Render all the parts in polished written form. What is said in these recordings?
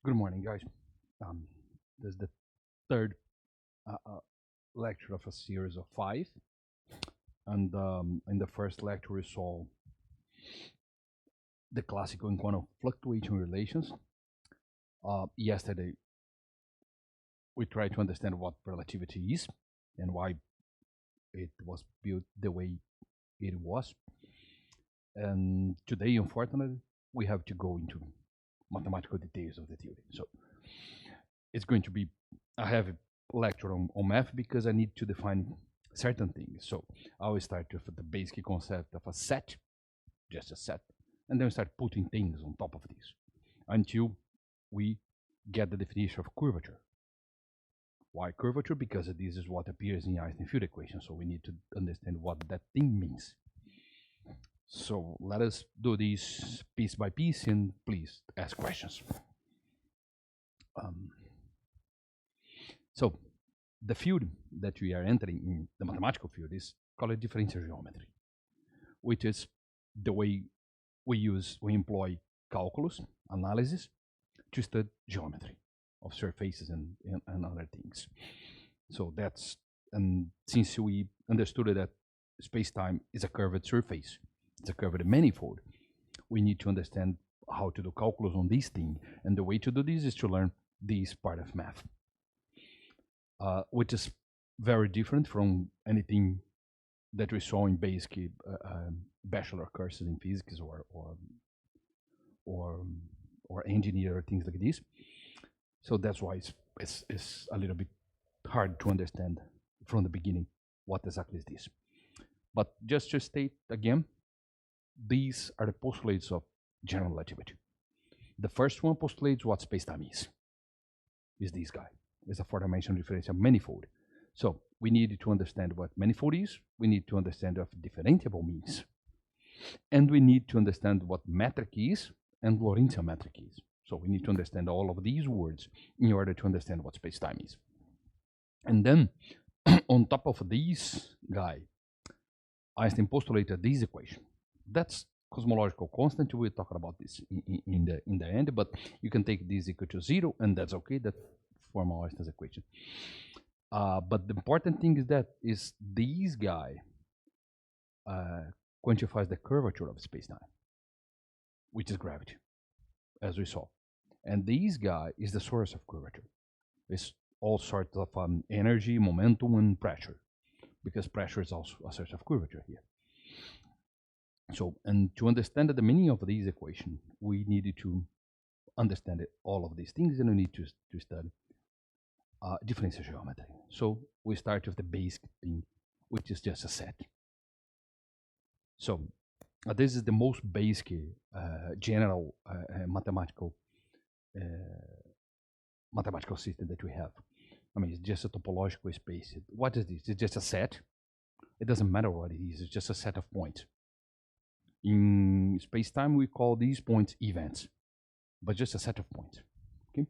Good morning, guys. Um, this is the third lecture of a series of five, and in the first lecture we saw the classical and quantum fluctuation relations. Yesterday we tried to understand what relativity is and why it was built the way it was, and today, unfortunately, we have to go into mathematical details of the theory. So it's going to be a heavy lecture on math because I need to define certain things. So I will start with the basic concept of a set, just a set, and then start putting things on top of this until we get the definition of curvature. Why curvature? Because this is what appears in Einstein field equation. So we need to understand what that thing means. So let us do this piece by piece and please ask questions. Um, so the field that we are entering in the mathematical field is called differential geometry, which is the way we employ calculus analysis to study geometry of surfaces and other things. So that's, and since we understood that space-time is a curved surface, it's a curved manifold, we need to understand how to do calculus on this thing, and the way to do this is to learn this part of math, which is very different from anything that we saw in basic bachelor courses in physics or or engineer or things like this. So that's why it's a little bit hard to understand from the beginning what exactly is this. But just to state again, these are the postulates of general relativity. The first one postulates what spacetime is this guy. It's a four-dimensional differential manifold. So we need to understand what manifold is, we need to understand what differentiable means, and we need to understand what metric is and Lorentzian metric is. So we need to understand all of these words in order to understand what space-time is. And then on top of this guy, Einstein postulated this equation. That's cosmological constant. We'll talk about this in the end, but you can take this equal to 0, and that's okay. That form Einstein's equation. But the important thing is that this guy quantifies the curvature of space-time, which is gravity, as we saw. And this guy is the source of curvature. It's all sorts of energy, momentum, and pressure, because pressure is also a source of curvature here. So, and to understand the meaning of this equation, we needed to understand all of these things, and we need to study differential geometry. So we start with the basic thing, which is just a set. So this is the most basic general mathematical system that we have. I mean, it's just a topological space. What is this? It's just a set. It doesn't matter what it is. It's just a set of points. In space-time, we call these points events, but just a set of points. Okay,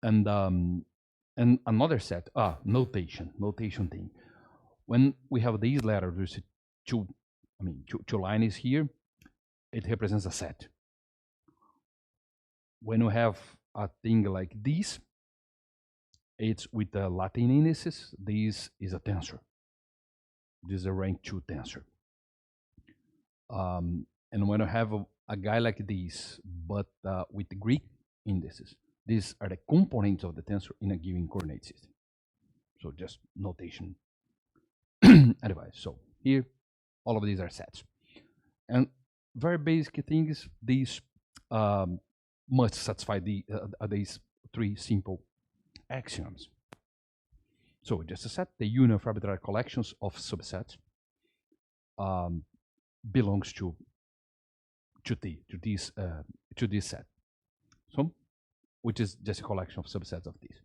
and another set. Notation thing. When we have these letters, there's two lines here. It represents a set. When we have a thing like this, it's with the Latin indices. This is a tensor. This is a rank 2 tensor. And when I have a guy like this, but with the Greek indices, these are the components of the tensor in a given coordinate system. So just notation advice. So here, all of these are sets. And very basic things, these must satisfy these three simple axioms. So just a set, the union of arbitrary collections of subsets belongs to this set. So, which is just a collection of subsets of these.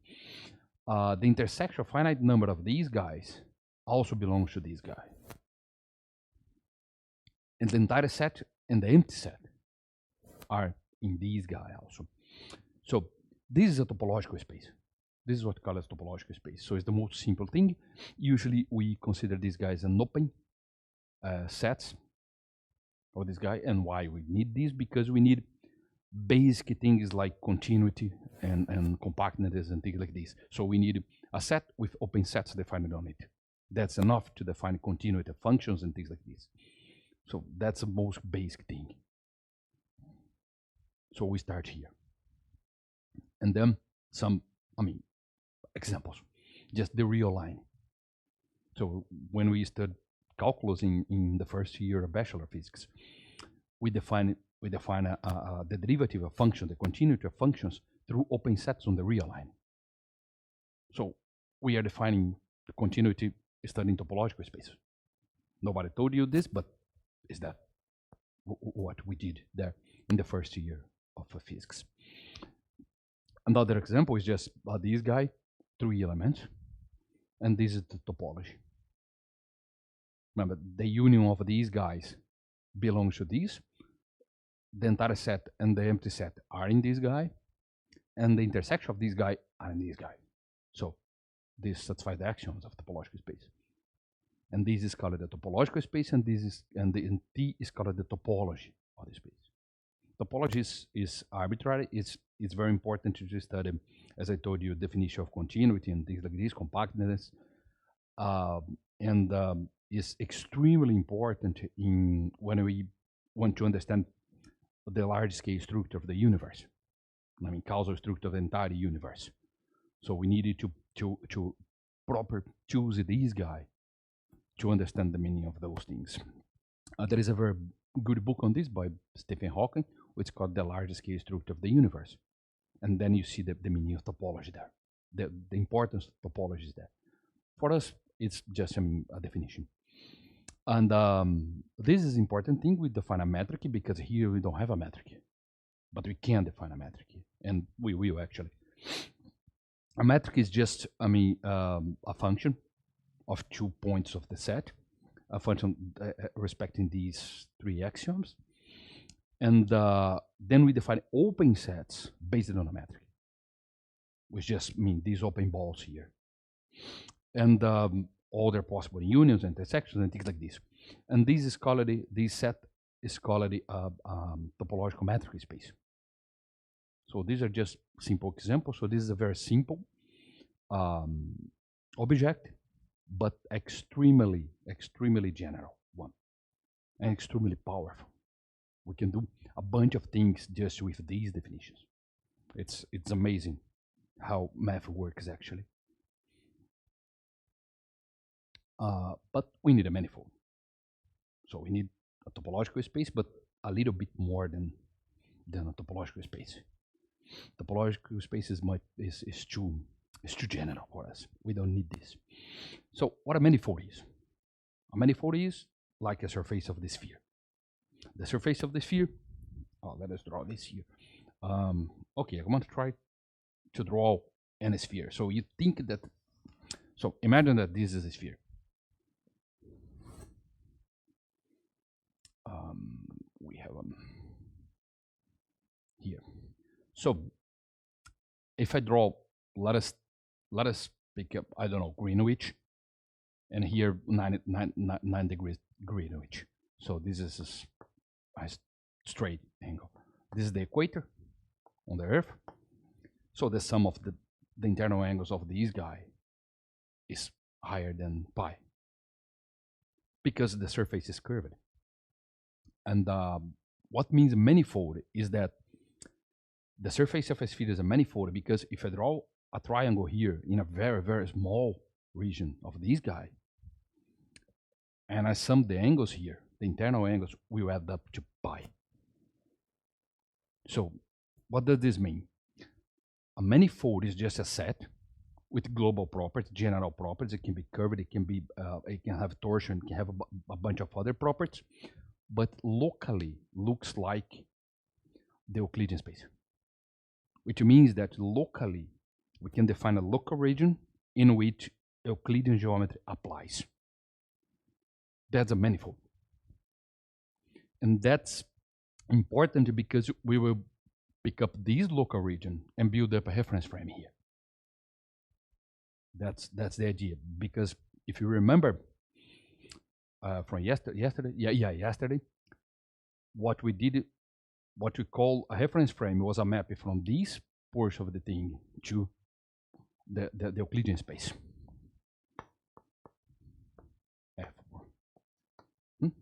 The intersection of finite number of these guys also belongs to this guy. And the entire set and the empty set are in this guy also. So this is a topological space. This is what we call a topological space. So it's the most simple thing. Usually we consider these guys an open sets for this guy. And why we need this? Because we need basic things like continuity and compactness and things like this. So we need a set with open sets defined on it. That's enough to define continuity of functions and things like this. So that's the most basic thing. So we start here. And then some, examples. Just the real line. So when we studied calculus in the first year of bachelor physics, we define the derivative of function, the continuity of functions through open sets on the real line. So we are defining the continuity studying topological space. Nobody told you this, but is that what we did there in the first year of physics? Another example is just this guy, 3 elements, and this is the topology. Remember, the union of these guys belongs to these. The entire set and the empty set are in this guy, and the intersection of this guy are in this guy. So this satisfies the axioms of topological space. And this is called the topological space, and the T is called the topology of the space. Topology is arbitrary. It's very important to study, as I told you, definition of continuity and things like this, compactness, and is extremely important when we want to understand the large-scale structure of the universe. Causal structure of the entire universe. So we needed to proper choose this guy to understand the meaning of those things. There is a very good book on this by Stephen Hawking, which is called The Large-Scale Structure of the Universe. And then you see the meaning of topology there. The importance of topology is there. For us, it's just a definition. And this is important thing. We define a metric because here we don't have a metric, but we can define a metric, and we will actually. A metric is just, a function of 2 points of the set, a function respecting these 3 axioms, and then we define open sets based on a metric, which just mean these open balls here, and all their possible unions, intersections, and things like this. And this set is called the topological metric space. So these are just simple examples. So this is a very simple object, but extremely general one, and extremely powerful. We can do a bunch of things just with these definitions. It's amazing how math works actually. But we need a manifold. So we need a topological space, but a little bit more than a topological space. Topological space is too general for us. We don't need this. So what a manifold is? A manifold is like a surface of the sphere. The surface of the sphere. Let us draw this here. Okay, I'm going to try to draw a sphere. So you think that. So imagine that this is a sphere. We have here. So if I draw, let us pick up, I don't know, Greenwich, and here 9 degrees Greenwich. So this is a straight angle. This is the equator on the Earth. So the sum of the internal angles of this guy is higher than pi because the surface is curved. And what means manifold is that the surface of a sphere is a manifold because if I draw a triangle here in a very, very small region of this guy, and I sum the angles here, the internal angles will add up to pi. So what does this mean? A manifold is just a set with global properties, general properties. It can be curved, it can have torsion, it can have a bunch of other properties, but locally looks like the Euclidean space, which means that locally we can define a local region in which Euclidean geometry applies. That's a manifold. And that's important because we will pick up this local region and build up a reference frame here. That's the idea. Because if you remember from yesterday, what we did what we call a reference frame was a map from this portion of the thing to the Euclidean space. F4.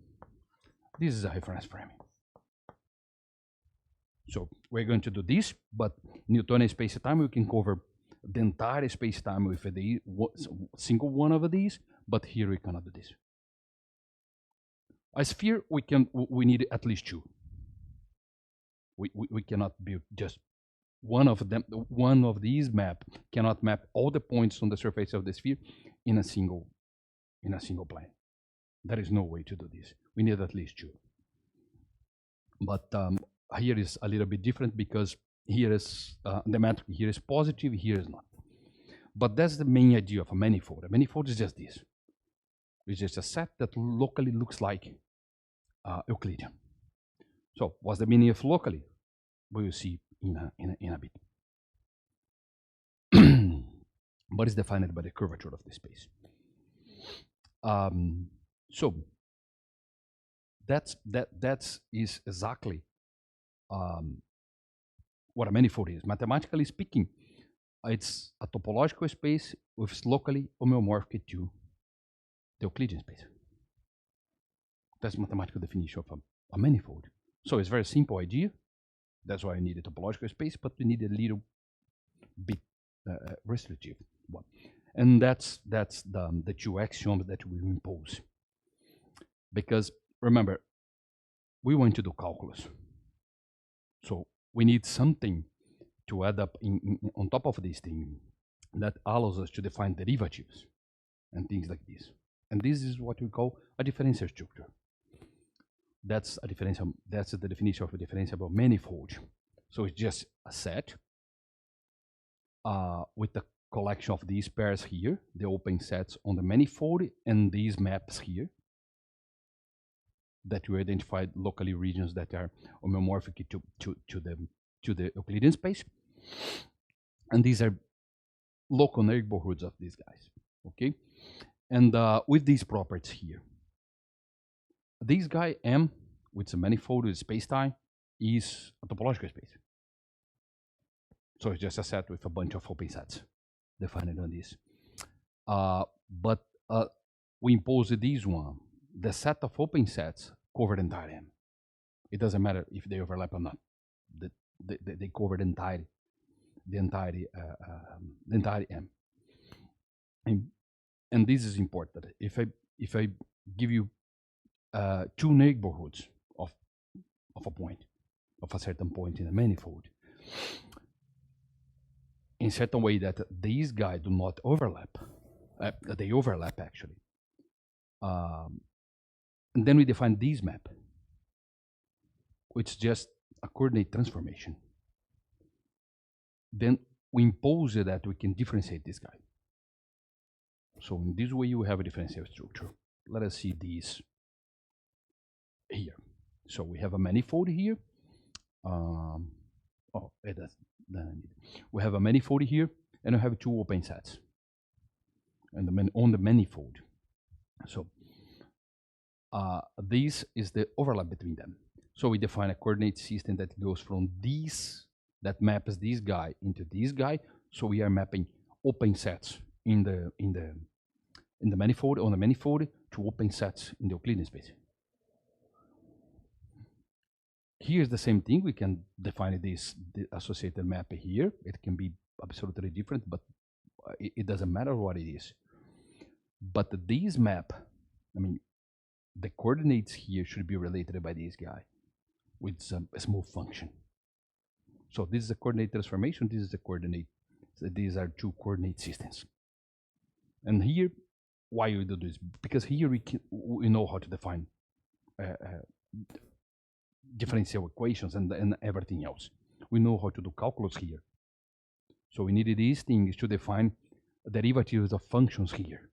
This is a reference frame. So we're going to do this, but Newtonian space-time, we can cover the entire space-time with a single one of these, but here we cannot do this. A sphere, we need at least two. We cannot build just one of them. One of these map cannot map all the points on the surface of the sphere in a single plane. There is no way to do this. We need at least two. But here is a little bit different because here is the metric here is positive, here is not. But that's the main idea of a manifold. A manifold is just this. It's just a set that locally looks like Euclidean. So what's the meaning of locally? We will see in a bit. But it's defined by the curvature of the space. So that's exactly what a manifold is. Mathematically speaking, it's a topological space with locally homeomorphic to the Euclidean space. That's mathematical definition of a manifold. So it's a very simple idea. That's why I need a topological space, but we need a little bit restrictive one. And that's the two axioms that we impose. Because remember, we want to do calculus. So we need something to add up on top of this thing that allows us to define derivatives and things like this. And this is what we call a differential structure. That's a differential. That's the definition of a differentiable manifold. So it's just a set with the collection of these pairs here, the open sets on the manifold, and these maps here that we identified locally regions that are homeomorphic to the Euclidean space. And these are local neighborhoods of these guys. Okay, and with these properties here. This guy M, with a manifold with space-time, is a topological space. So it's just a set with a bunch of open sets defined on this. But we impose this one. The set of open sets cover the entire M. It doesn't matter if they overlap or not. They cover the entire M. And this is important. If I give you two neighborhoods of a point, of a certain point in a manifold, in certain way that these guys do not overlap, they overlap actually. And then we define this map, which is just a coordinate transformation. Then we impose that we can differentiate this guy. So in this way, you have a differential structure. Let us see these here. So we have a manifold here. We have a manifold here, and we have two open sets, and on the manifold. So this is the overlap between them. So we define a coordinate system that goes from this, that maps this guy into this guy. So we are mapping open sets in the manifold, on the manifold, to open sets in the Euclidean space. Here's the same thing. We can define this associated map here. It can be absolutely different, but it doesn't matter what it is. But this map, I mean, the coordinates here should be related by this guy with a smooth function. So this is a coordinate transformation. This is a coordinate. So these are two coordinate systems. And here, why we do this? Because here we know how to define differential equations and everything else. We know how to do calculus here. So we needed these things to define derivatives of functions here.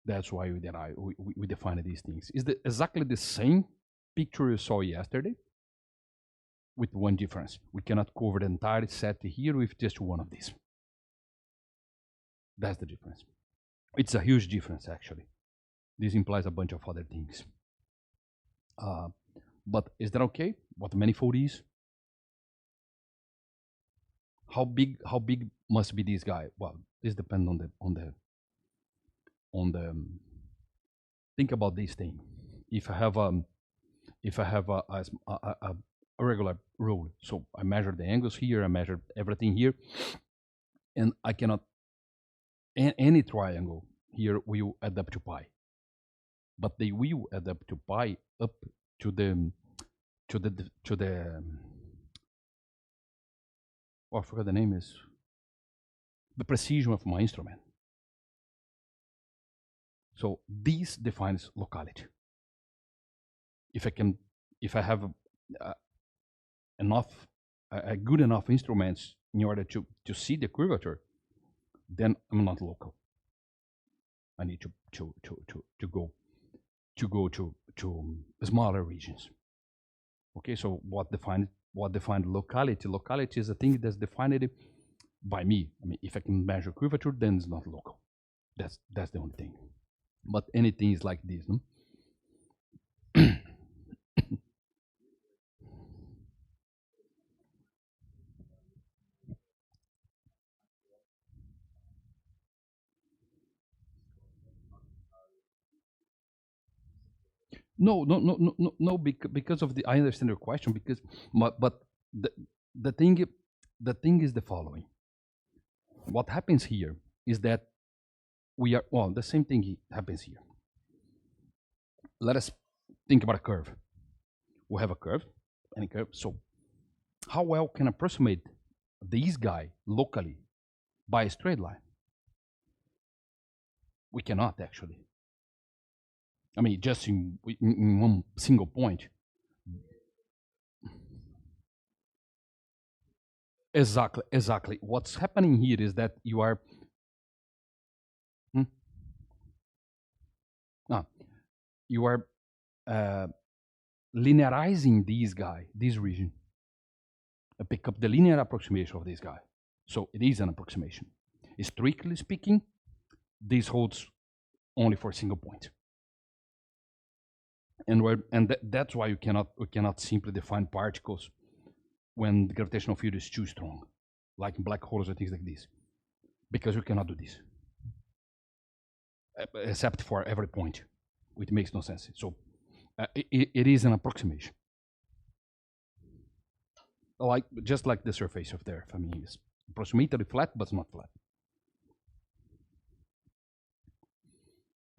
That's why we define these things. It's exactly the same picture you saw yesterday, with one difference. We cannot cover the entire set here with just one of these. That's the difference. It's a huge difference, actually. This implies a bunch of other things. But is that okay? What the manifold is? How big must be this guy? Well, this depends on the think about this thing. If I have a regular rule, so I measure the angles here, I measure everything here, and I cannot any triangle here will add up to pi, but they will add up to pi up to the oh, I forgot the name is the precision of my instrument. So this defines locality. If I have enough a good enough instruments in order to see the curvature, then I'm not local. I need to go to smaller regions. Okay, so what defined locality? Locality is a thing that's defined by me. I mean, if I can measure curvature, then it's not local. That's the only thing. But anything is like this, no? No, because of the I understand your question because but the the thing the thing is the following. What happens here is that we are well the same thing happens here. Let us think about a curve. We have a curve, any curve. So how well can I approximate this guy locally by a straight line? We cannot actually. I mean, just in one single point. Exactly. What's happening here is that you are hmm, ah, you are uh, linearizing this region. I pick up the linear approximation of this guy. So it is an approximation. Strictly speaking, this holds only for a single point. That's why we cannot simply define particles when the gravitational field is too strong, like in black holes or things like this, because we cannot do this, except for every point, which makes no sense. So it is an approximation, like just like the surface of the Earth. I mean, it's approximately flat, but it's not flat.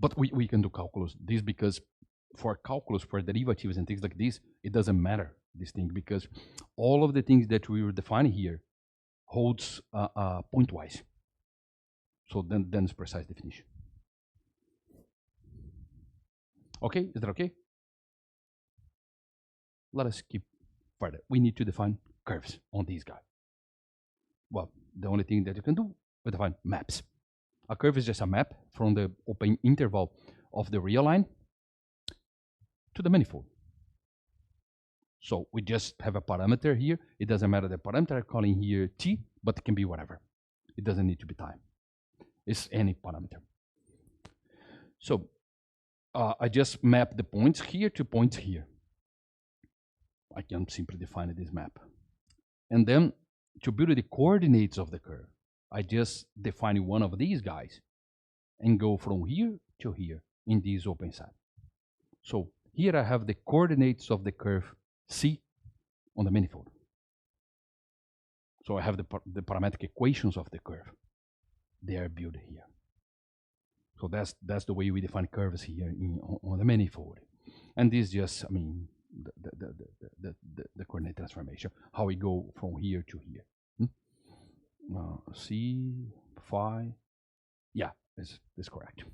But we can do calculus this because for calculus, for derivatives and things like this, it doesn't matter this thing because all of the things that we were defining here holds pointwise. So then it's precise definition. Okay, is that okay? Let us keep further. We need to define curves on these guys. Well, the only thing that you can do is define maps. A curve is just a map from the open interval of the real line to the manifold. So we just have a parameter here. It doesn't matter the parameter I'm calling here t, but it can be whatever. It doesn't need to be time. It's any parameter. So I just map the points here to points here. I can simply define this map. And then to build the coordinates of the curve, I just define one of these guys and go from here to here in this open set. So here I have the coordinates of the curve C on the manifold. So I have the parametric equations of the curve. They are built here. So that's the way we define curves here on the manifold. And this just, I mean, the coordinate transformation, how we go from here to here. C, phi, yeah, is correct.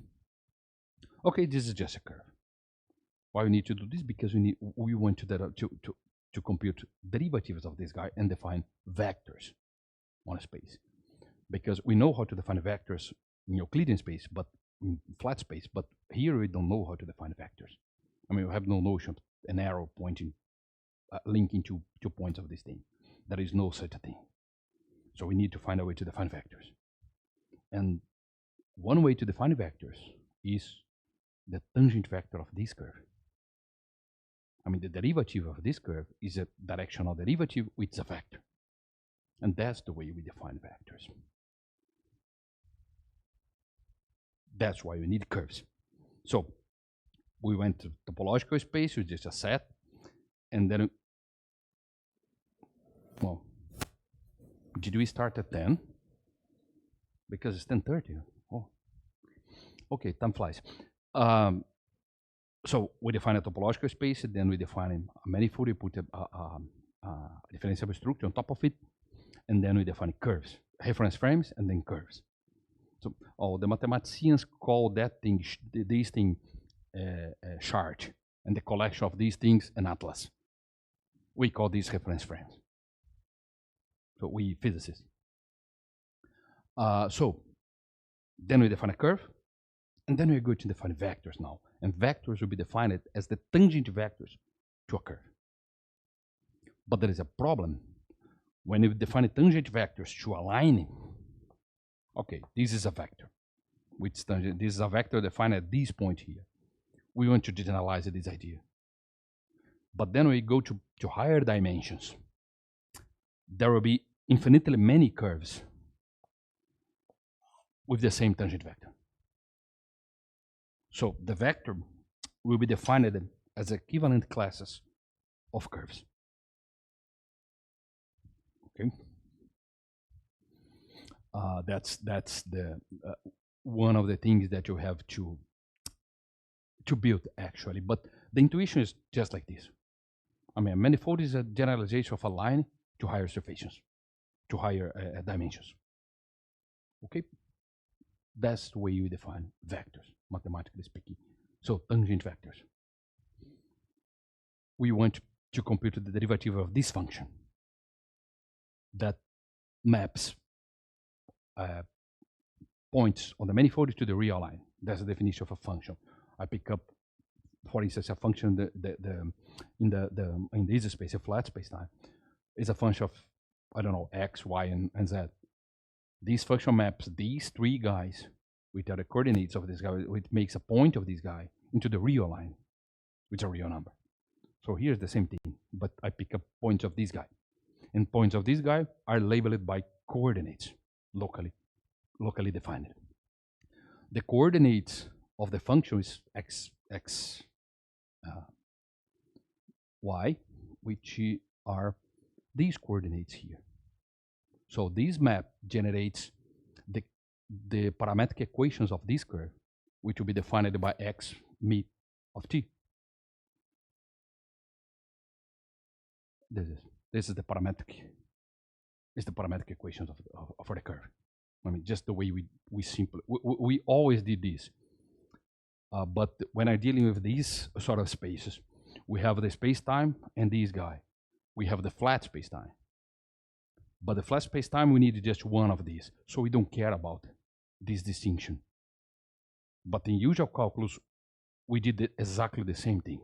Okay, this is just a curve. Why we need to do this? Because we want to compute derivatives of this guy and define vectors on a space. Because we know how to define vectors in Euclidean space, but in flat space, but here we don't know how to define vectors. I mean, we have no notion of an arrow pointing, linking two points of this thing. There is no such a thing. So we need to find a way to define vectors. And one way to define vectors is the tangent vector of this curve. I mean, the derivative of this curve is a directional derivative with a vector. And that's the way we define vectors. That's why we need curves. So we went to topological space, which is a set, and then, well, did we start at 10? Because it's 10:30. Oh, okay, time flies. So we define a topological space, and then we define a manifold, we put a differentiable structure on top of it, and then we define curves, reference frames, and then curves. So the mathematicians call that thing, these things, chart, and the collection of these things an atlas. We call these reference frames. So we physicists. So then we define a curve, and then we're going to define vectors now. And vectors will be defined as the tangent vectors to a curve. But there is a problem. When we define tangent vectors to a line, okay, this is a vector. Which tangent, this is a vector defined at this point here. We want to generalize this idea. But then we go to higher dimensions. There will be infinitely many curves with the same tangent vector. So the vector will be defined as equivalent classes of curves. Okay. That's the one of the things that you have to build actually. But the intuition is just like this. I mean, a manifold is a generalization of a line to higher surfaces, to higher dimensions. Okay. That's the way you define vectors, mathematically speaking. So tangent vectors. We want to compute the derivative of this function that maps points on the manifold to the real line. That's the definition of a function. I pick up, for instance, a function in this space, a flat space-time, is a function of, I don't know, x, y, and z. This function maps these three guys, which are the coordinates of this guy, which makes a point of this guy into the real line, which is a real number. So here's the same thing, but I pick up points of this guy. And points of this guy are labeled by coordinates, locally defined. The coordinates of the function is x, y, which are these coordinates here. So this map generates the parametric equations of this curve, which will be defined by x meet of t. This is the parametric. It's the parametric equations for the curve. I mean, just the way we always did this. But when I'm dealing with these sort of spaces, we have the space-time and this guy. We have the flat space-time. But the flat space-time, we need just one of these. So we don't care about this distinction. But in usual calculus, we did exactly the same thing.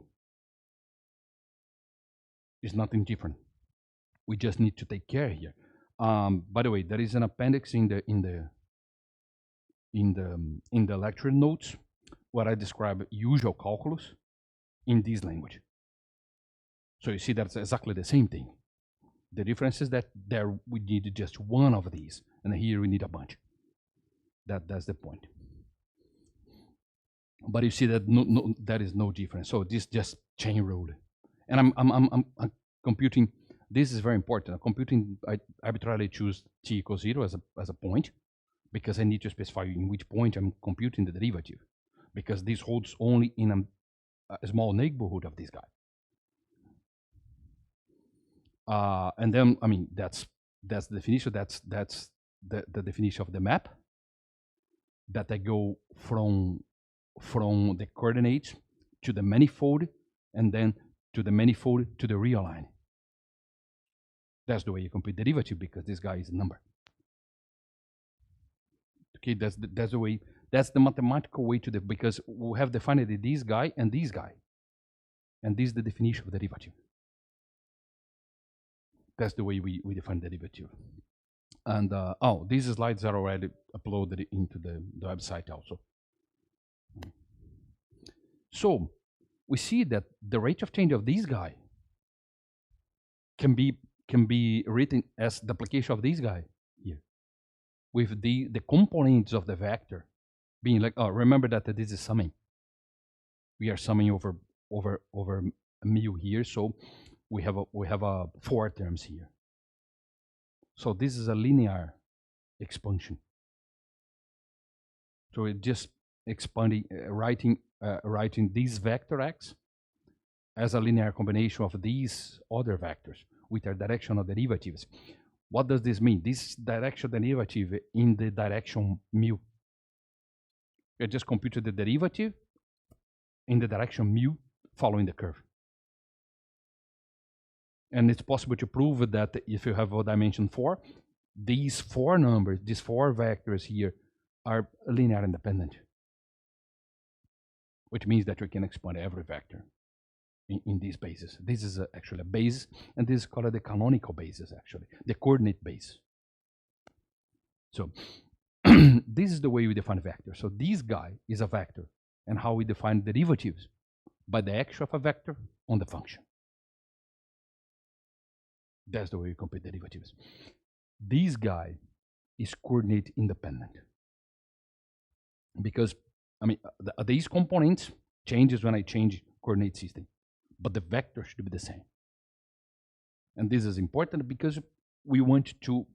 It's nothing different. We just need to take care here. By the way, there is an appendix in the lecture notes where I describe usual calculus in this language. So you see that's exactly the same thing. The difference is that there we need just one of these, and here we need a bunch. That's the point. But you see that there is no difference. So this just chain rule, and I'm computing. This is very important. I'm computing. I arbitrarily choose t equals 0 as a point because I need to specify in which point I'm computing the derivative, because this holds only in a small neighborhood of this guy. And then, I mean, that's the definition. That's the definition of the map. That I go from the coordinates to the manifold, and then to the manifold to the real line. That's the way you compute derivative, because this guy is a number. Okay, that's the way. That's the mathematical way to because we have defined this guy, and this is the definition of derivative. That's the way we define derivative. And these slides are already uploaded into the website also. So we see that the rate of change of this guy can be written as the application of this guy here, with the components of the vector being like, oh, remember that this is summing. We are summing over mu here, so we have a 4 terms here. So this is a linear expansion. So it just expanding, writing this vector x as a linear combination of these other vectors with their directional derivatives. What does this mean? This directional derivative in the direction mu. I just computed the derivative in the direction mu following the curve. And it's possible to prove that if you have a dimension 4, these 4 numbers, these 4 vectors here, are linear independent, which means that we can expand every vector in these bases. This is actually a base, and this is called the canonical basis, actually, the coordinate base. So this is the way we define vector. So this guy is a vector, and how we define derivatives by the action of a vector on the function. That's the way we compute derivatives. This guy is coordinate independent, because I mean these components changes when I change coordinate system, but the vector should be the same. And this is important because we want to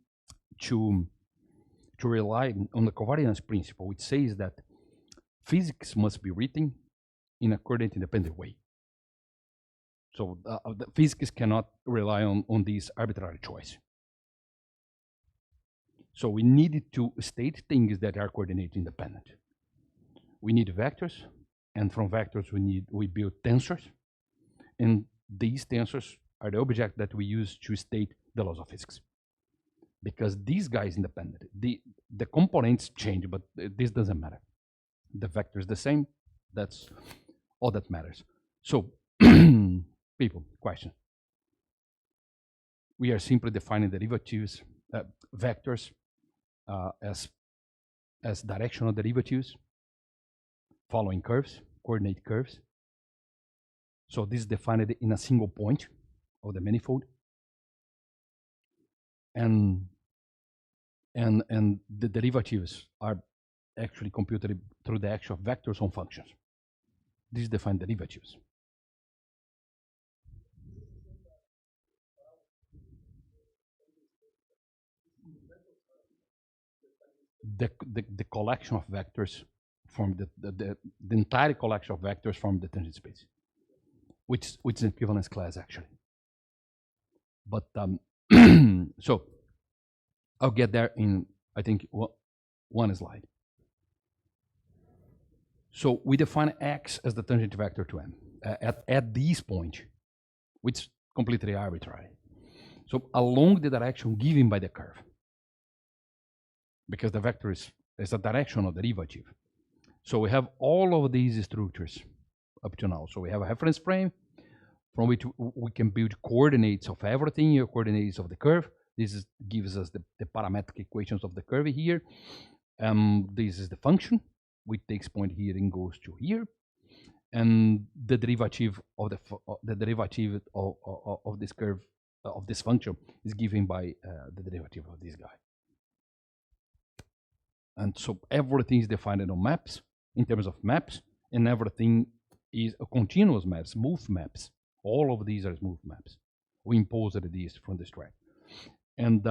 rely on the covariance principle, which says that physics must be written in a coordinate independent way. So the physics cannot rely on this arbitrary choice. So we needed to state things that are coordinate independent. We need vectors, and from vectors we build tensors, and these tensors are the object that we use to state the laws of physics. Because these guys independent, the components change, but this doesn't matter. The vector is the same. That's all that matters. So, people, question. We are simply defining derivatives, vectors, as directional derivatives following curves, coordinate curves. So this is defined in a single point of the manifold, and the derivatives are actually computed through the action of vectors on functions. These define derivatives. The collection of vectors from the entire collection of vectors from the tangent space, which is an equivalence class actually. But so I'll get there in, I think, one slide. So we define x as the tangent vector to m at this point, which is completely arbitrary. So along the direction given by the curve, because the vector is a directional derivative. So we have all of these structures up to now. So we have a reference frame from which we can build coordinates of everything, or coordinates of the curve. This gives us the parametric equations of the curve here. This is the function, which takes point here and goes to here. And the derivative of of this curve, of this function, is given by the derivative of this guy. And so everything is defined on maps, in terms of maps, and everything is a continuous map, smooth maps. All of these are smooth maps. We imposed these from this track. And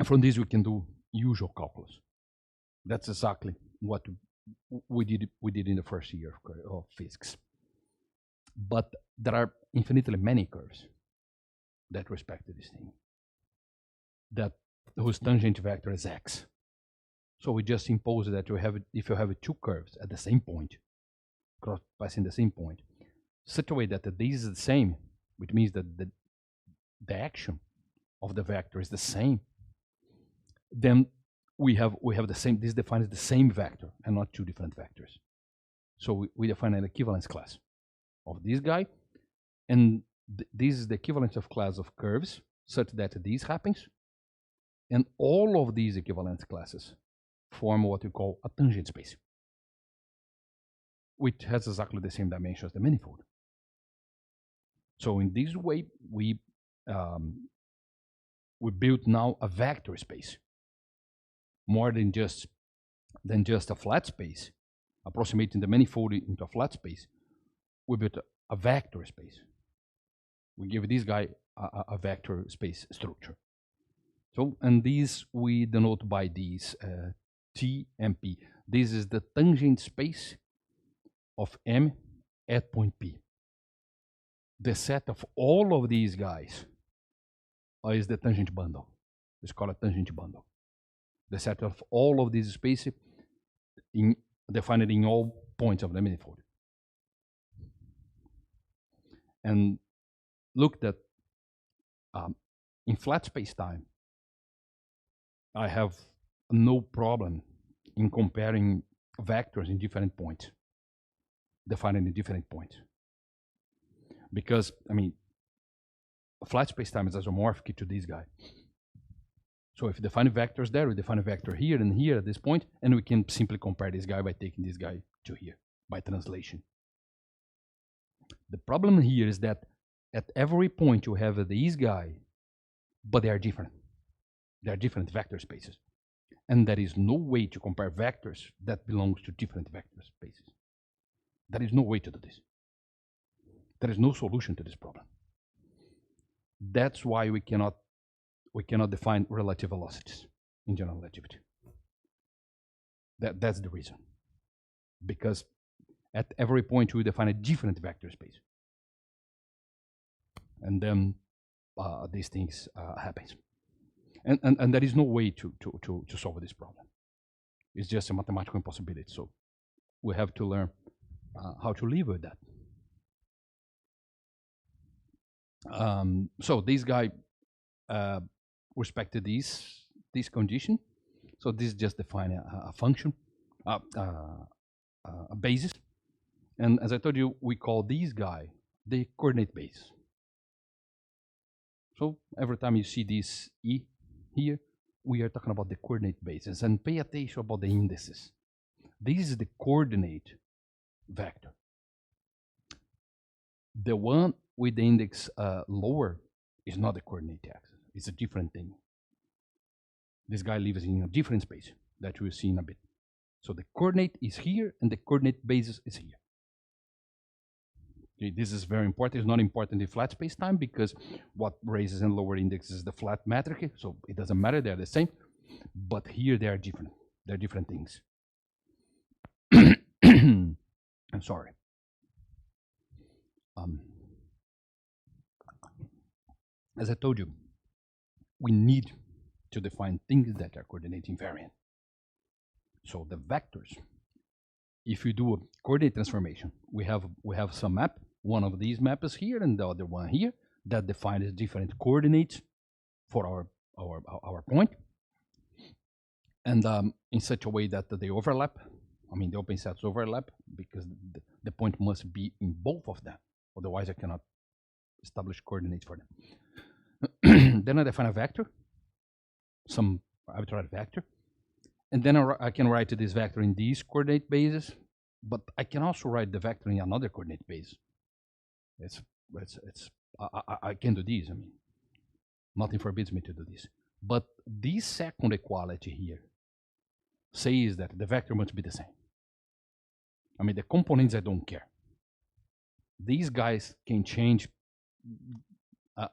from this we can do usual calculus. That's exactly what we did in the first year of physics. But there are infinitely many curves that respect this thing, whose tangent vector is x. So we just impose that if you have 2 curves at the same point, passing the same point, such a way that this is the same, which means that the action of the vector is the same, then we have the same. This defines the same vector and not 2 different vectors. So we define an equivalence class of this guy, and this is the equivalence of class of curves such that this happens, and all of these equivalence classes form what we call a tangent space. which has exactly the same dimension as the manifold. So in this way, we built now a vector space, more than just a flat space, approximating the manifold into a flat space. We built a vector space. We give this guy a vector space structure. So, and these we denote by these T and P. This is the tangent space of M at point P. The set of all of these guys is the tangent bundle. It's called a tangent bundle. The set of all of these spaces defined in all points of the manifold. And look that in flat space-time, I have no problem in comparing vectors in different points, defined in different points. Because, I mean, flat space-time is isomorphic to this guy. So if we define vectors there, we define a vector here and here at this point, and we can simply compare this guy by taking this guy to here, by translation. The problem here is that at every point you have this guy, but they are different. They are different vector spaces. And there is no way to compare vectors that belongs to different vector spaces. There is no way to do this. There is no solution to this problem. That's why we cannot define relative velocities in general relativity. That's the reason. Because at every point we define a different vector space. And then these things happen. And there is no way to solve this problem. It's just a mathematical impossibility. So we have to learn how to live with that. So this guy respected this condition. So this just define a function, a basis. And as I told you, we call this guy the coordinate base. So every time you see this E here, we are talking about the coordinate bases. And pay attention about the indices. This is the coordinate vector. The one with the index lower is not the coordinate axis. It's a different thing. This guy lives in a different space that we'll see in a bit. So the coordinate is here, and the coordinate basis is here. Okay, this is very important. It's not important in flat space-time because what raises and lower index is the flat metric, so it doesn't matter, they're the same. But here they are different. They're different things. I'm sorry. As I told you, we need to define things that are coordinate invariant. So the vectors, if you do a coordinate transformation, we have some map. One of these maps is here and the other one here that defines different coordinates for our point. And in such a way that they overlap. I mean, the open sets overlap because the point must be in both of them. Otherwise, I cannot establish coordinates for them. Then I define a vector, some arbitrary vector. And then I can write this vector in these coordinate bases, but I can also write the vector in another coordinate base. I can do this. I mean, nothing forbids me to do this. But this second equality here says that the vector must be the same. I mean, the components, I don't care. These guys can change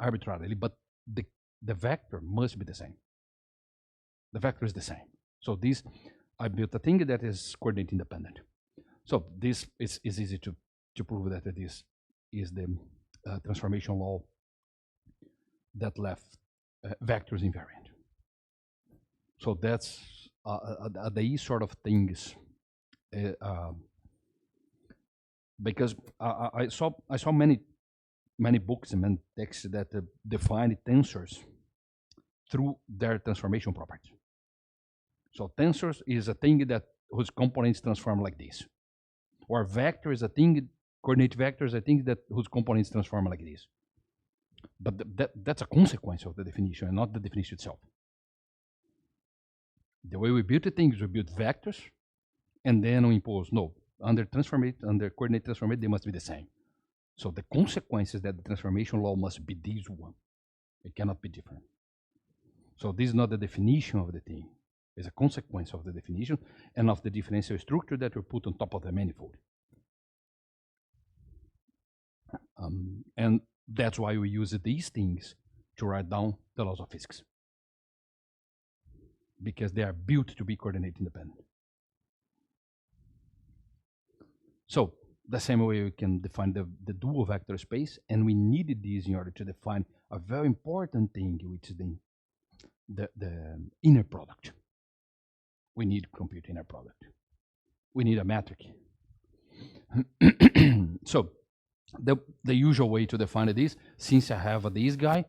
arbitrarily, but the vector must be the same. The vector is the same. So this, I built a thing that is coordinate independent. So this is easy to prove that this is the transformation law that left vectors invariant. So that's these sort of things. Because I saw many books and many texts that define tensors through their transformation properties. So tensors is a thing that whose components transform like this, or vector is a thing. Coordinate vector is a thing that whose components transform like this. But that's a consequence of the definition and not the definition itself. The way we build the things, we build vectors, and then we impose, no, under coordinate transformation, they must be the same. So the consequence is that the transformation law must be this one. It cannot be different. So this is not the definition of the thing. It's a consequence of the definition and of the differential structure that we put on top of the manifold. And that's why we use these things to write down the laws of physics, because they are built to be coordinate independent. So the same way we can define the dual vector space, and we needed these in order to define a very important thing, which is the inner product. We need to compute inner product. We need a metric. So the usual way to define it is, since I have this guy,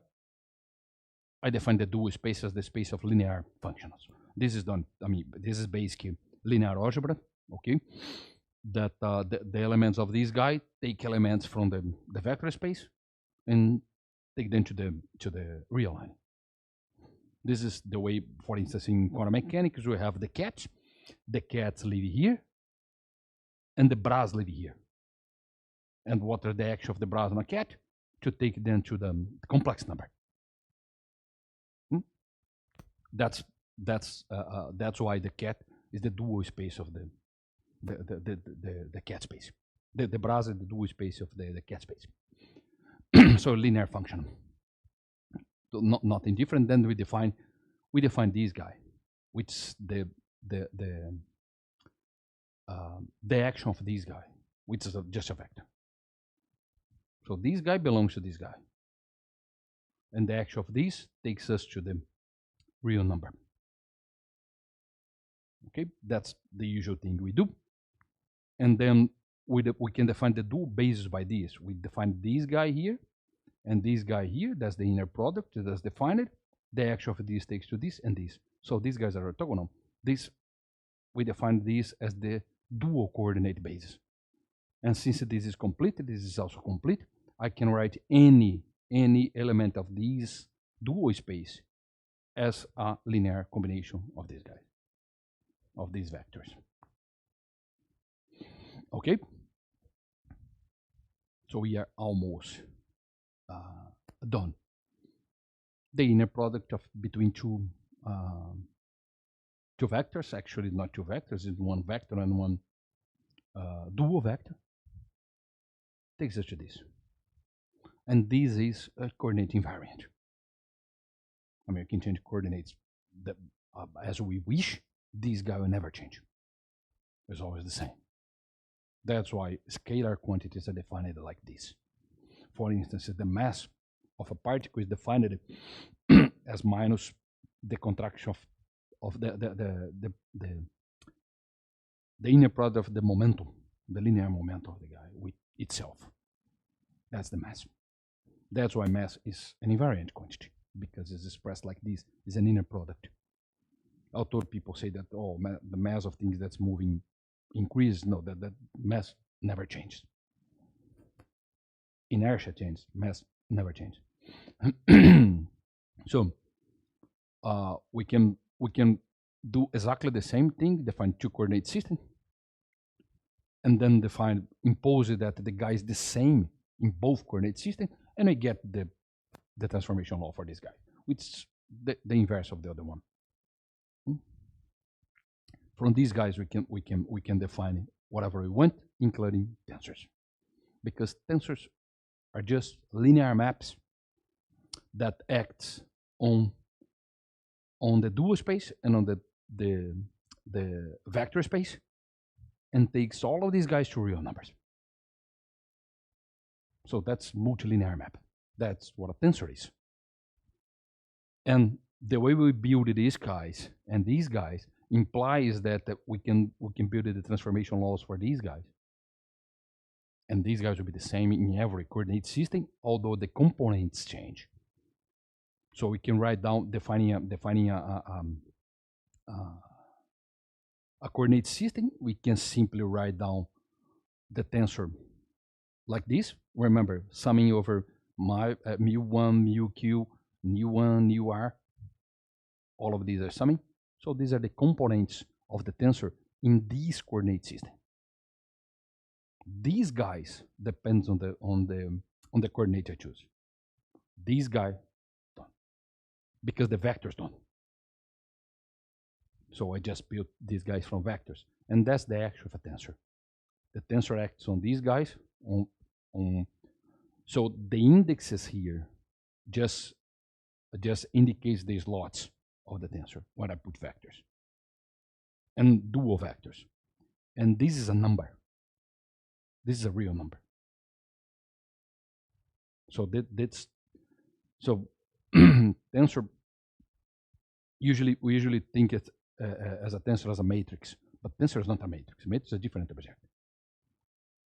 I define the dual space as the space of linear functions. This is done, this is basically linear algebra, okay? That the elements of this guy take elements from the vector space and take them to the real line. This is the way, for instance, in quantum mechanics, we have the cats. The cats live here, and the bras live here. And what are the action of the bras on a cat? To take them to the complex number. That's why the cat is the dual space of the cat space. The bras is the dual space of the cat space. So linear function. So nothing different. Then we define this guy, which the action of this guy, which is just a vector. So this guy belongs to this guy, and the action of this takes us to the real number. Okay, that's the usual thing we do. And then we can define the dual basis by this. We define this guy here and this guy here. That's the inner product. That's defined. The action of this takes to this and this. So these guys are orthogonal. We define this as the dual coordinate basis. And since this is complete, this is also complete, I can write any element of this dual space as a linear combination of these guys, of these vectors. Okay? So we are almost done. The inner product of between two vectors, actually not two vectors, it's one vector and one dual vector, takes us to this. And this is a coordinate invariant. We can change coordinates as we wish. This guy will never change. It's always the same. That's why scalar quantities are defined like this. For instance, the mass of a particle is defined as minus the contraction of the inner product of the momentum, the linear momentum of the guy with itself. That's the mass. That's why mass is an invariant quantity, because it's expressed like this, is an inner product. Although people say that, the mass of things that's moving increases, no, that mass never changes. Inertia changes, mass never changes. So we can do exactly the same thing, define two coordinate system, and then impose that the guy is the same in both coordinate systems, and we get the transformation law for this guy, which is the inverse of the other one. From these guys, we can define whatever we want, including tensors, because tensors are just linear maps that acts on the dual space and on the vector space, and takes all of these guys to real numbers. So that's multilinear map. That's what a tensor is. And the way we build these guys and these guys implies that we can build the transformation laws for these guys. And these guys will be the same in every coordinate system, although the components change. So we can write down defining a coordinate system. We can simply write down the tensor like this. Remember, summing over mu1, mu-q, nu1, nu-r. All of these are summing. So these are the components of the tensor in this coordinate system. these guys depends on the coordinate I choose. These guys don't, because the vectors don't. So I just built these guys from vectors, and that's the action of a tensor. The tensor acts on these guys. So the indexes here just indicates the slots of the tensor when I put vectors and dual vectors. And this is a number. This is a real number. So that's so tensor. We usually think it as a tensor as a matrix, but tensor is not a matrix. Matrix is a different object.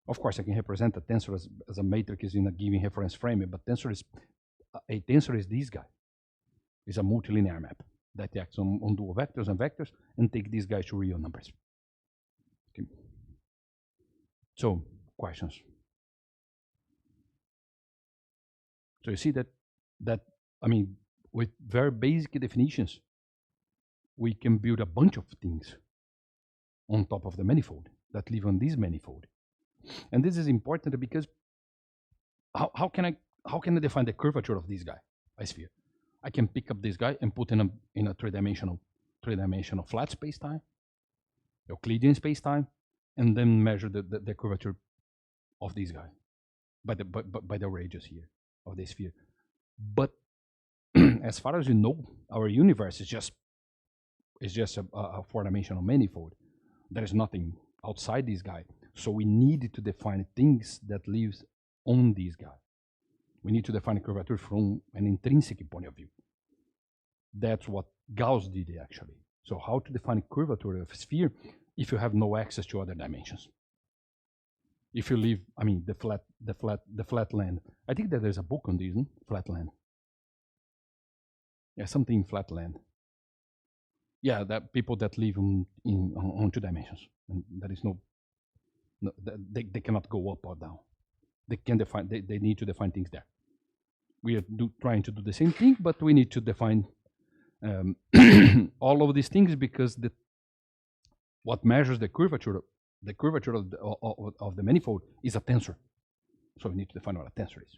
Of course, I can represent a tensor as a matrix in a given reference frame, but a tensor is this guy. It's a multilinear map that acts on dual vectors and take these guys to real numbers. Okay. So, questions? So you see that I mean, with very basic definitions, we can build a bunch of things on top of the manifold that live on this manifold. And this is important because how can I define the curvature of this guy, a sphere? I can pick up this guy and put in a three-dimensional flat space-time, Euclidean space-time, and then measure the curvature of this guy by the radius here of the sphere. But as far as you know, our universe is just a four-dimensional manifold. There is nothing outside this guy. So we need to define things that lives on this guy. We need to define a curvature from an intrinsic point of view. That's what Gauss did actually. So how to define a curvature of a sphere if you have no access to other dimensions? If you leave, I mean, the flat land. I think that there's a book on this, flat land. Yeah, something flat land. Yeah, that people that live on 2 dimensions, and there is no they cannot go up or down. They can define. They need to define things there. We are trying to do the same thing, but we need to define all of these things because what measures the curvature of the manifold is a tensor. So we need to define what a tensor is,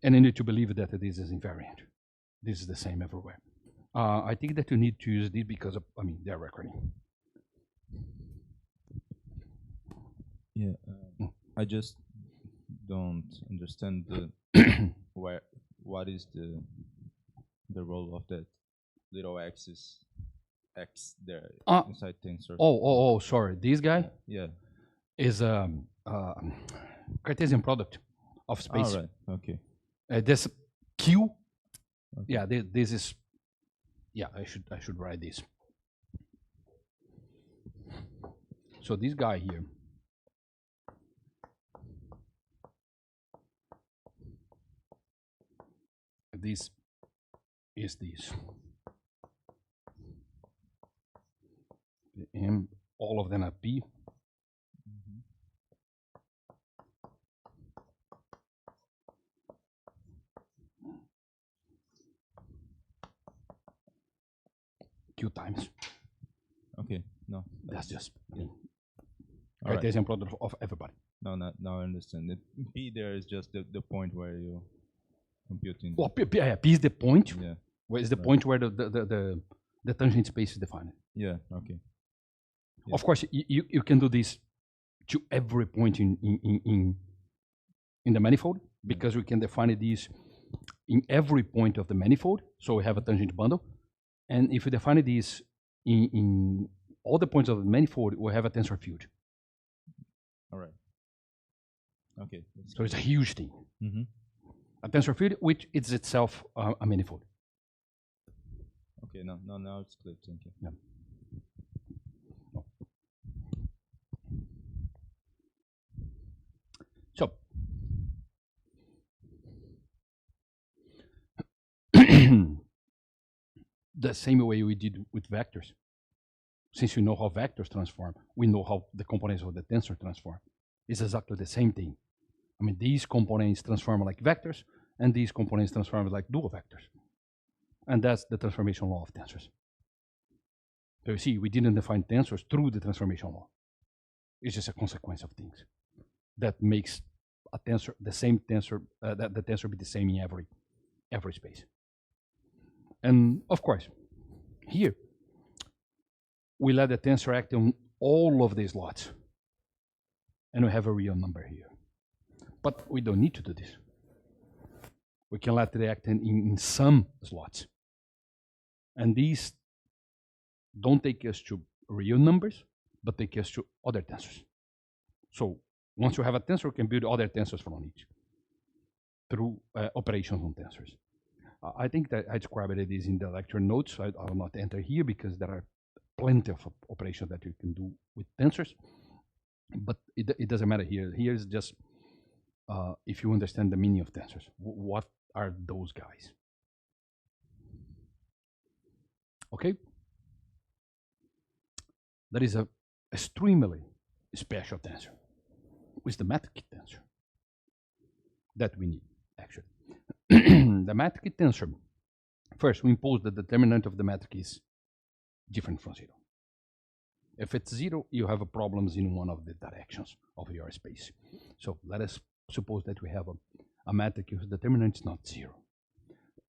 and you need to believe that this is invariant. This is the same everywhere. I think that you need to use this because of, I mean, they're recording. Yeah, I just don't understand what is the role of that little axis X there inside tensor. Oh, sorry. This guy is a Cartesian product of space. All right. Okay. This Q. Okay. Yeah, this is. Yeah, I should write this. So this guy here. This is this. And all of them are P. Q times. Okay, no. That's just Cartesian product of everybody. No, now I understand. The P there is just the point where you computing. Well, P is the point. Yeah. Where is the point where the tangent space is defined. Yeah. Okay. Yeah. Of course, you can do this to every point in the manifold because we can define these in every point of the manifold. So we have a tangent bundle, and if we define these in all the points of the manifold, we have a tensor field. All right. Okay. So it's a huge thing. Mm-hmm. A tensor field, which is itself a manifold. Okay, now it's clear. Thank you. Yeah. So, the same way we did with vectors. Since we know how vectors transform, we know how the components of the tensor transform. It's exactly the same thing. I mean, these components transform like vectors, and these components transform like dual vectors. And that's the transformation law of tensors. So you see, we didn't define tensors through the transformation law. It's just a consequence of things that makes a tensor the same tensor that the tensor be the same in every space. And of course, here we let the tensor act on all of these lots, and we have a real number here. But we don't need to do this. We can let it act in some slots. And these don't take us to real numbers, but take us to other tensors. So once you have a tensor, you can build other tensors from it through operations on tensors. I think that I described it is in the lecture notes. I will not enter here because there are plenty of operations that you can do with tensors. But it doesn't matter here. Here is just if you understand the meaning of tensors. What are those guys? Okay? There is a extremely special tensor, which is the metric tensor that we need, actually. The metric tensor, first, we impose the determinant of the metric is different from 0. If it's 0, you have problems in one of the directions of your space. So let us suppose that we have a metric whose determinant is not 0.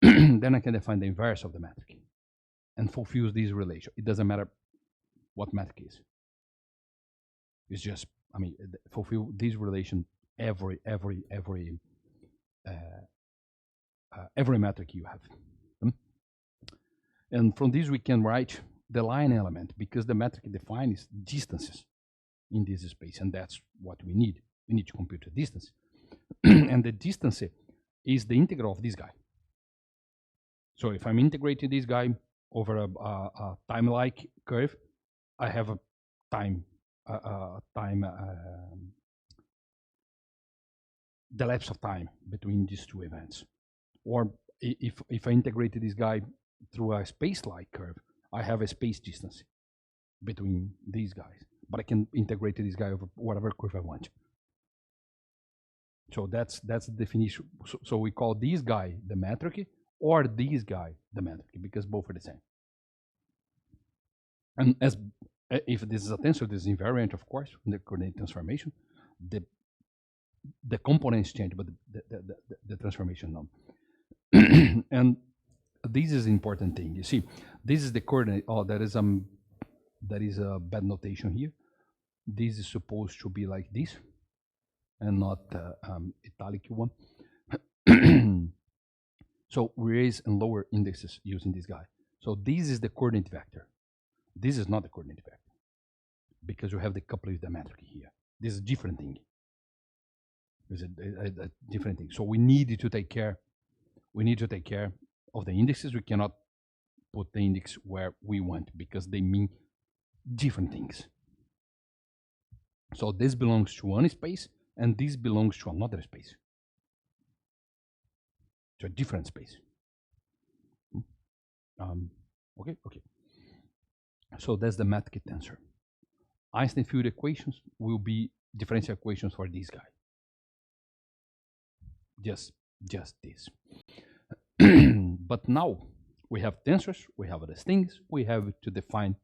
Then I can define the inverse of the metric and fulfills this relation. It doesn't matter what metric is. It's just, I mean, fulfill this relation every metric you have. And from this we can write the line element, because the metric defines distances in this space, and that's what we need. We need to compute the distance. And the distance is the integral of this guy. So if I'm integrating this guy over a time-like curve, I have a time, the lapse of time between these two events. Or if I integrated this guy through a space-like curve, I have a space distance between these guys. But I can integrate this guy over whatever curve I want. So that's the definition. So we call this guy the metric, or this guy the metric, because both are the same. And as if this is a tensor, this is invariant, of course, in the coordinate transformation. The components change, but the transformation no. And this is an important thing. You see, this is the coordinate. Oh, that is a bad notation here. This is supposed to be like this, and not italic one. So we raise and lower indexes using this guy. So this is the coordinate vector. This is not the coordinate vector, because you have the coupling with the metric here. This is a different thing. It's a different thing. So we need to take care. We need to take care of the indexes. We cannot put the index where we want, because they mean different things. So this belongs to one space, and this belongs to another space, to a different space. Okay. So that's the metric tensor. Einstein field equations will be differential equations for this guy. Just this. But now we have tensors, we have these things, we have to define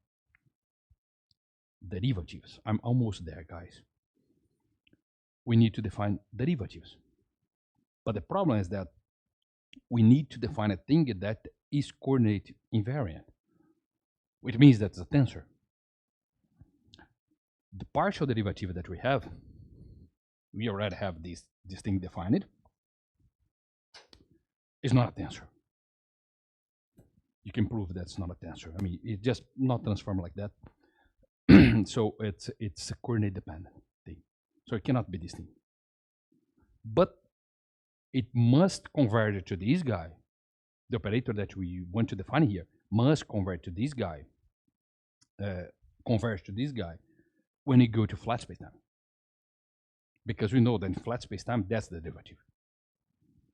derivatives. I'm almost there, guys. We need to define derivatives. But the problem is that we need to define a thing that is coordinate invariant, which means that it's a tensor. The partial derivative that we have, we already have this thing defined, is not a tensor. You can prove that's not a tensor. I mean, it's just not transformed like that. So it's a coordinate dependent thing. So it cannot be this thing. But it must convert to this guy. The operator that we want to define here must convert to this guy, converge to this guy when you go to flat spacetime. Because we know that in flat spacetime, that's the derivative.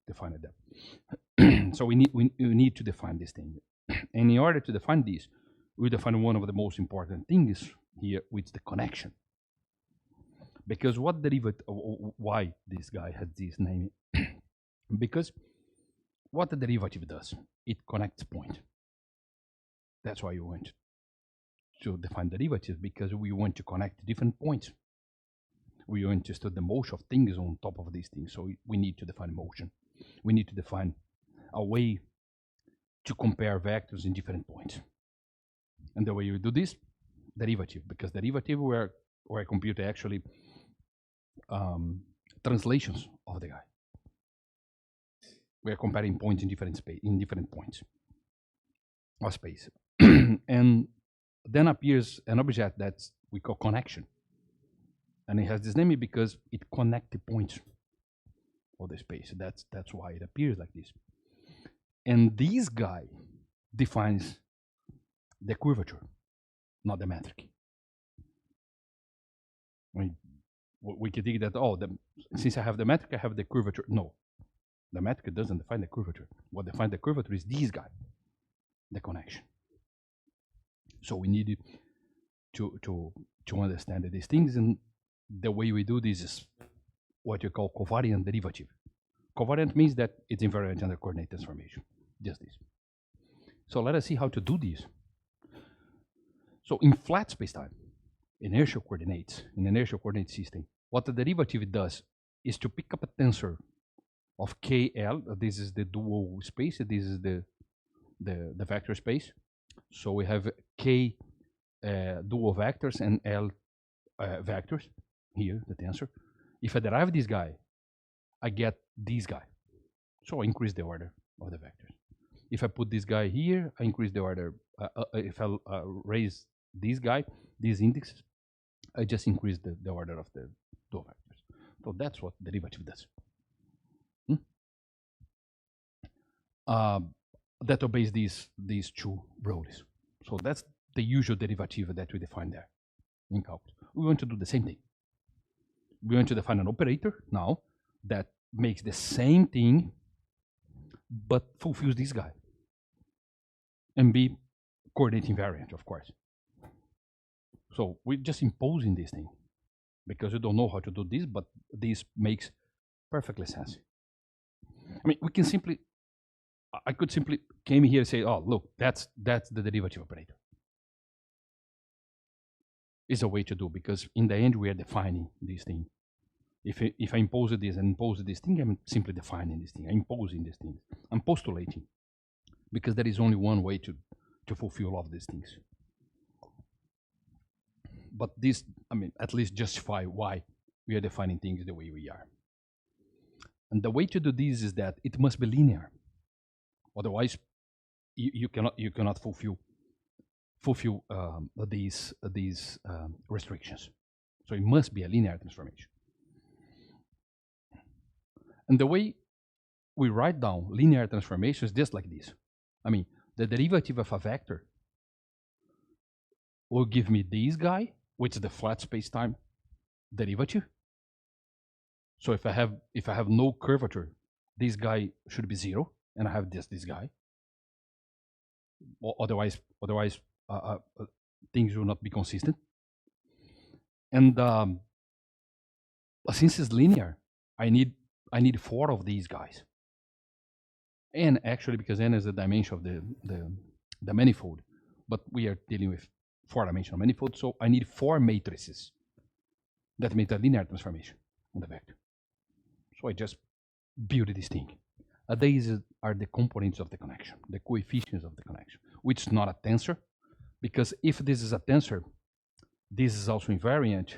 Define that. So we need to define this thing. And in order to define this, we define one of the most important things here, which is the connection. Because what derivative, why this guy has this name? Because what the derivative does, it connects points. That's why you want to define derivative, because we want to connect different points We want to study the motion of things on top of these things. So we need to define motion. We need to define a way to compare vectors in different points. And the way we do this, derivative, because derivative where I compute actually translations of the guy. We are comparing points in different space, in different points of space. And then appears an object that we call connection. And it has this name because it connects the points of the space. That's why it appears like this. And this guy defines the curvature, not the metric. We can think that, since I have the metric, I have the curvature. No, the metric doesn't define the curvature. What defines the curvature is this guy, the connection. So we need to understand these things, and the way we do this is what you call covariant derivative. Covariant means that it's invariant under coordinate transformation, just this. So let us see how to do this. So in flat spacetime, inertial coordinates, in inertial coordinate system, what the derivative does is to pick up a tensor of KL. This is the dual space. This is the vector space. So we have K dual vectors and L vectors. Here, the tensor. If I derive this guy, I get this guy. So I increase the order of the vectors. If I put this guy here, I increase the order. If I raise this guy, these indexes, I just increase the order of the dual vectors. So that's what derivative does. That obeys these two rules. So that's the usual derivative that we define there in calculus. We want to do the same thing. We want to define an operator now that makes the same thing but fulfills this guy and be coordinate invariant, of course. So we're just imposing this thing because we don't know how to do this, but this makes perfectly sense. I mean, I could simply came here and say, oh, look, that's the derivative operator. Is a way to do, because in the end we are defining this thing. If I impose this and impose this thing, I'm simply defining this thing. I'm imposing this thing. I'm postulating, because there is only one way to fulfill all of these things. But this, I mean, at least justify why we are defining things the way we are. And the way to do this is that it must be linear. Otherwise, you cannot fulfill these restrictions. So it must be a linear transformation. And the way we write down linear transformations is just like this. I mean, the derivative of a vector will give me this guy, which is the flat space-time derivative. So if I have no curvature, this guy should be 0, and I have this guy. Otherwise, things will not be consistent. And since it's linear, I need 4 of these guys. And actually, because n is the dimension of the manifold, but we are dealing with 4-dimensional manifold, so I need 4 matrices that make a linear transformation on the vector. So I just build this thing. These are the components of the connection, the coefficients of the connection, which is not a tensor, because if this is a tensor, this is also invariant,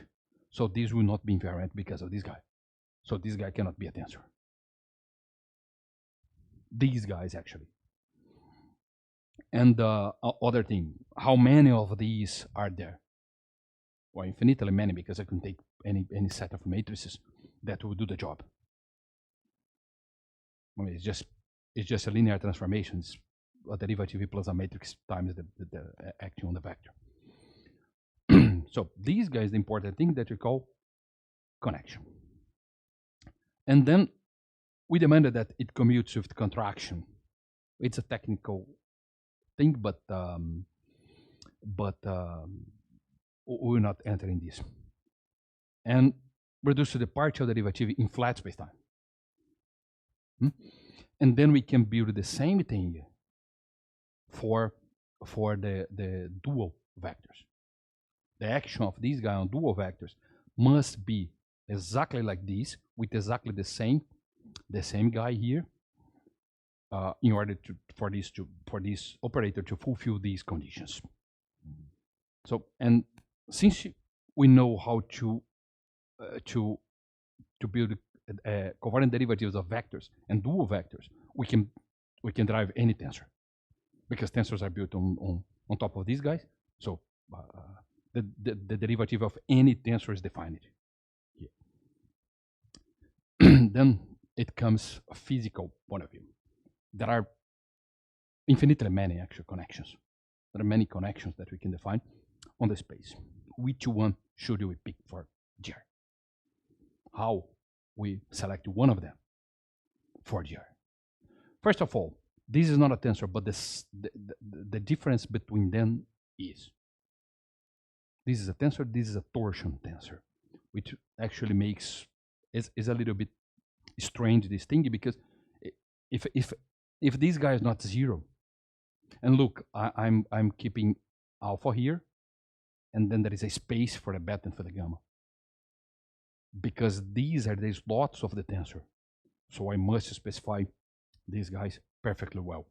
so this will not be invariant because of this guy. So this guy cannot be a tensor. These guys, actually. And other thing, how many of these are there? Well, infinitely many, because I can take any set of matrices that will do the job. I mean, it's just a linear transformation. It's a derivative plus a matrix times the action on the vector. So these guys, the important thing that we call connection. And then we demanded that it commutes with contraction. It's a technical thing, but we're not entering this. And reduce to the partial derivative in flat spacetime. And then we can build the same thing for the dual vectors. The action of this guy on dual vectors must be exactly like this, with exactly the same guy here, in order for this operator to fulfill these conditions. So, and since we know how to build covariant derivatives of vectors and dual vectors, we can derive any tensor, because tensors are built on top of these guys. So the derivative of any tensor is defined here. Then it comes a physical point of view. There are infinitely many actual connections. There are many connections that we can define on the space. Which one should we pick for GR? How we select one of them for GR? First of all, this is not a tensor, but the difference between them is this is a tensor, this is a torsion tensor, which actually makes is a little bit strange, this thing, because if this guy is not zero, and look, I'm keeping alpha here, and then there is a space for the beta and for the gamma, because these are the slots of the tensor. So I must specify these guys perfectly well.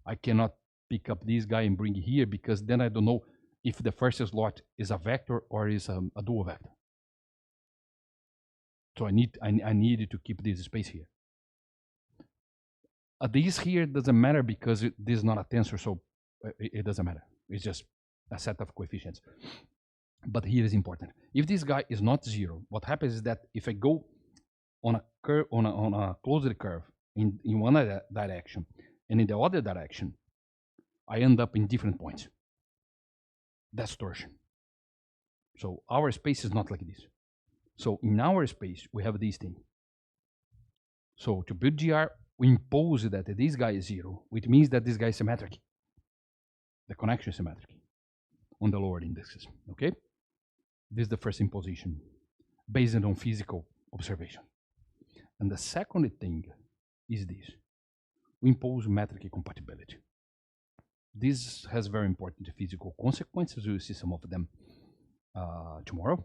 I cannot pick up this guy and bring it here, because then I don't know if the first slot is a vector or is a dual vector. So I need to keep this space here. This here doesn't matter because this is not a tensor, so it doesn't matter. It's just a set of coefficients. But here is important. If this guy is not zero, what happens is that if I go on a curve, on a closed curve in one direction and in the other direction, I end up in different points. That's torsion. So our space is not like this. So in our space, we have this thing. So to build GR, we impose that this guy is zero, which means that this guy is symmetric. The connection is symmetric on the lower indexes, okay? This is the first imposition based on physical observation. And the second thing is this. We impose metric compatibility. This has very important physical consequences. We'll see some of them tomorrow.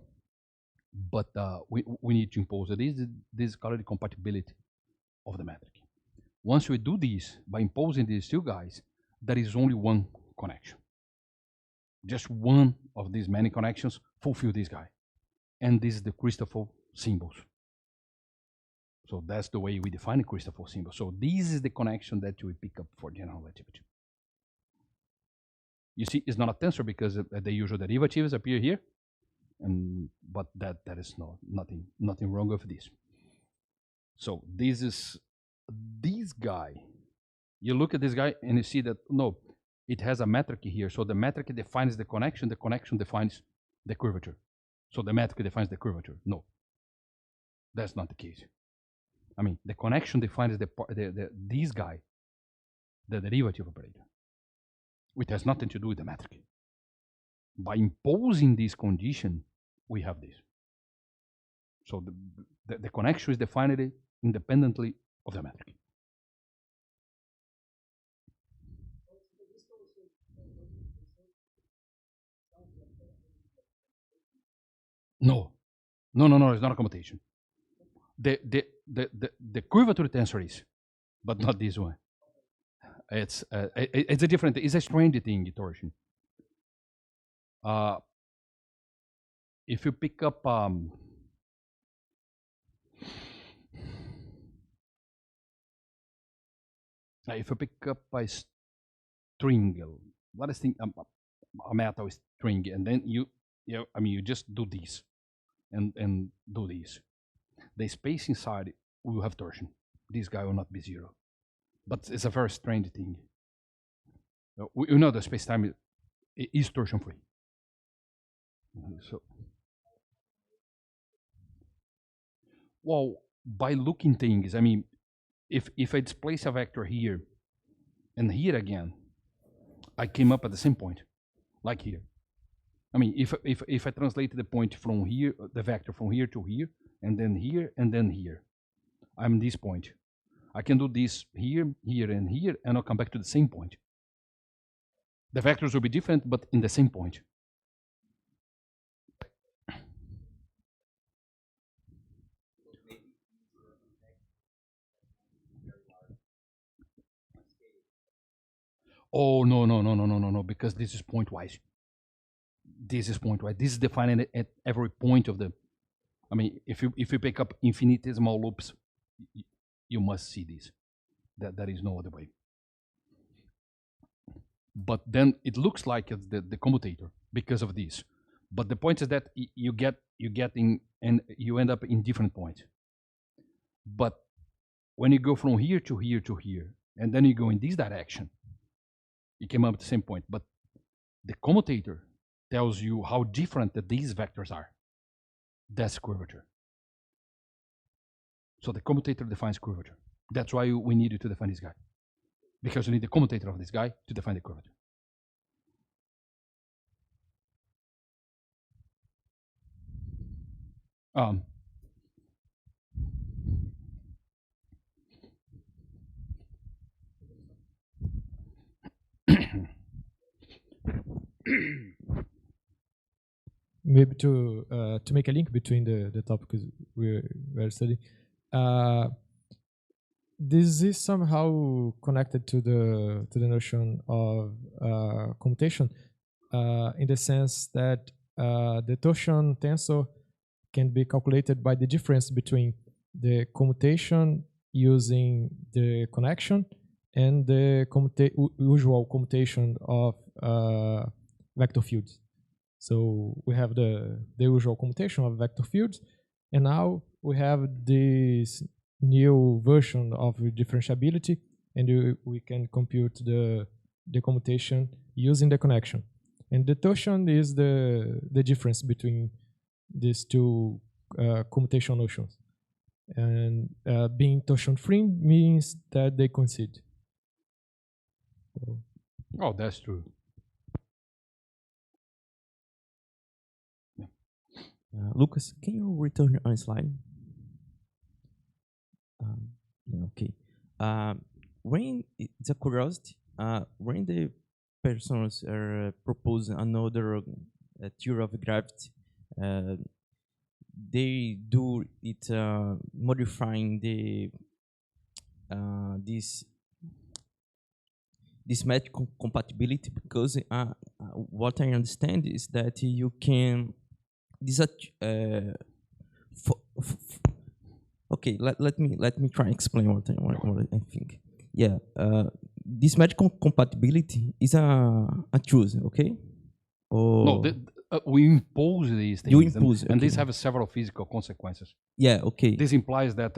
But we need to impose this called compatibility of the metric. Once we do this, by imposing these two guys, there is only one connection. Just one of these many connections fulfill this guy. And this is the Christoffel symbols. So that's the way we define the Christoffel symbol. So this is the connection that we pick up for general relativity. You see, it's not a tensor because the usual derivatives appear here, but that is nothing wrong with this. So this is this guy. You look at this guy and you see that no, it has a metric here. So the metric defines the connection defines the curvature. So the metric defines the curvature. No, that's not the case. I mean, the connection defines this guy, the derivative operator, which has nothing to do with the metric. By imposing this condition, we have this. So the connection is defined independently of the metric. No, it's not a commutation. The curvature tensor is, but not this one. It's a different. It's a strange thing, torsion. If you pick up if you pick up a string, let us think a metal string, and then you just do this and do this. The space inside will have torsion. This guy will not be zero, but it's a very strange thing. We know the space-time is torsion free. So, well, by looking things, I mean, if I displace a vector here and here again, I came up at the same point, like here. I mean, if I translate the point from here, the vector from here to here, and then here, and then here, I'm this point. I can do this here, here, and here, and I'll come back to the same point. The vectors will be different, but in the same point. Oh, no, because this is pointwise. This is pointwise. This is defined at every point of the. I mean, if you pick up infinitesimal loops, you must see this. That is no other way. But then it looks like it's the commutator because of this. But the point is that you get in and you end up in different points. But when you go from here to here to here, and then you go in this direction, you came up at the same point. But the commutator tells you how different that these vectors are. That's curvature. So the commutator defines curvature. That's why we needed to define this guy. Because you need the commutator of this guy to define the curvature. Maybe to make a link between the topics we're studying. This is somehow connected to the notion of commutation, in the sense that the torsion tensor can be calculated by the difference between the commutation using the connection and the usual commutation of vector fields. So we have the usual commutation of vector fields, and now we have this new version of differentiability, and we can compute the commutation using the connection. And the torsion is the difference between these two commutation notions. And being torsion-free means that they coincide. Oh, that's true. Lucas, can you return on slide? Yeah, okay. When it's a curiosity, when the persons propose another theory of gravity, they do it modifying the this match compatibility, because what I understand is that you can okay, let me try and explain what I think. Yeah, this match compatibility is a choose, okay? Or no, we impose these things. You impose, and these have several physical consequences. Yeah, okay. This implies that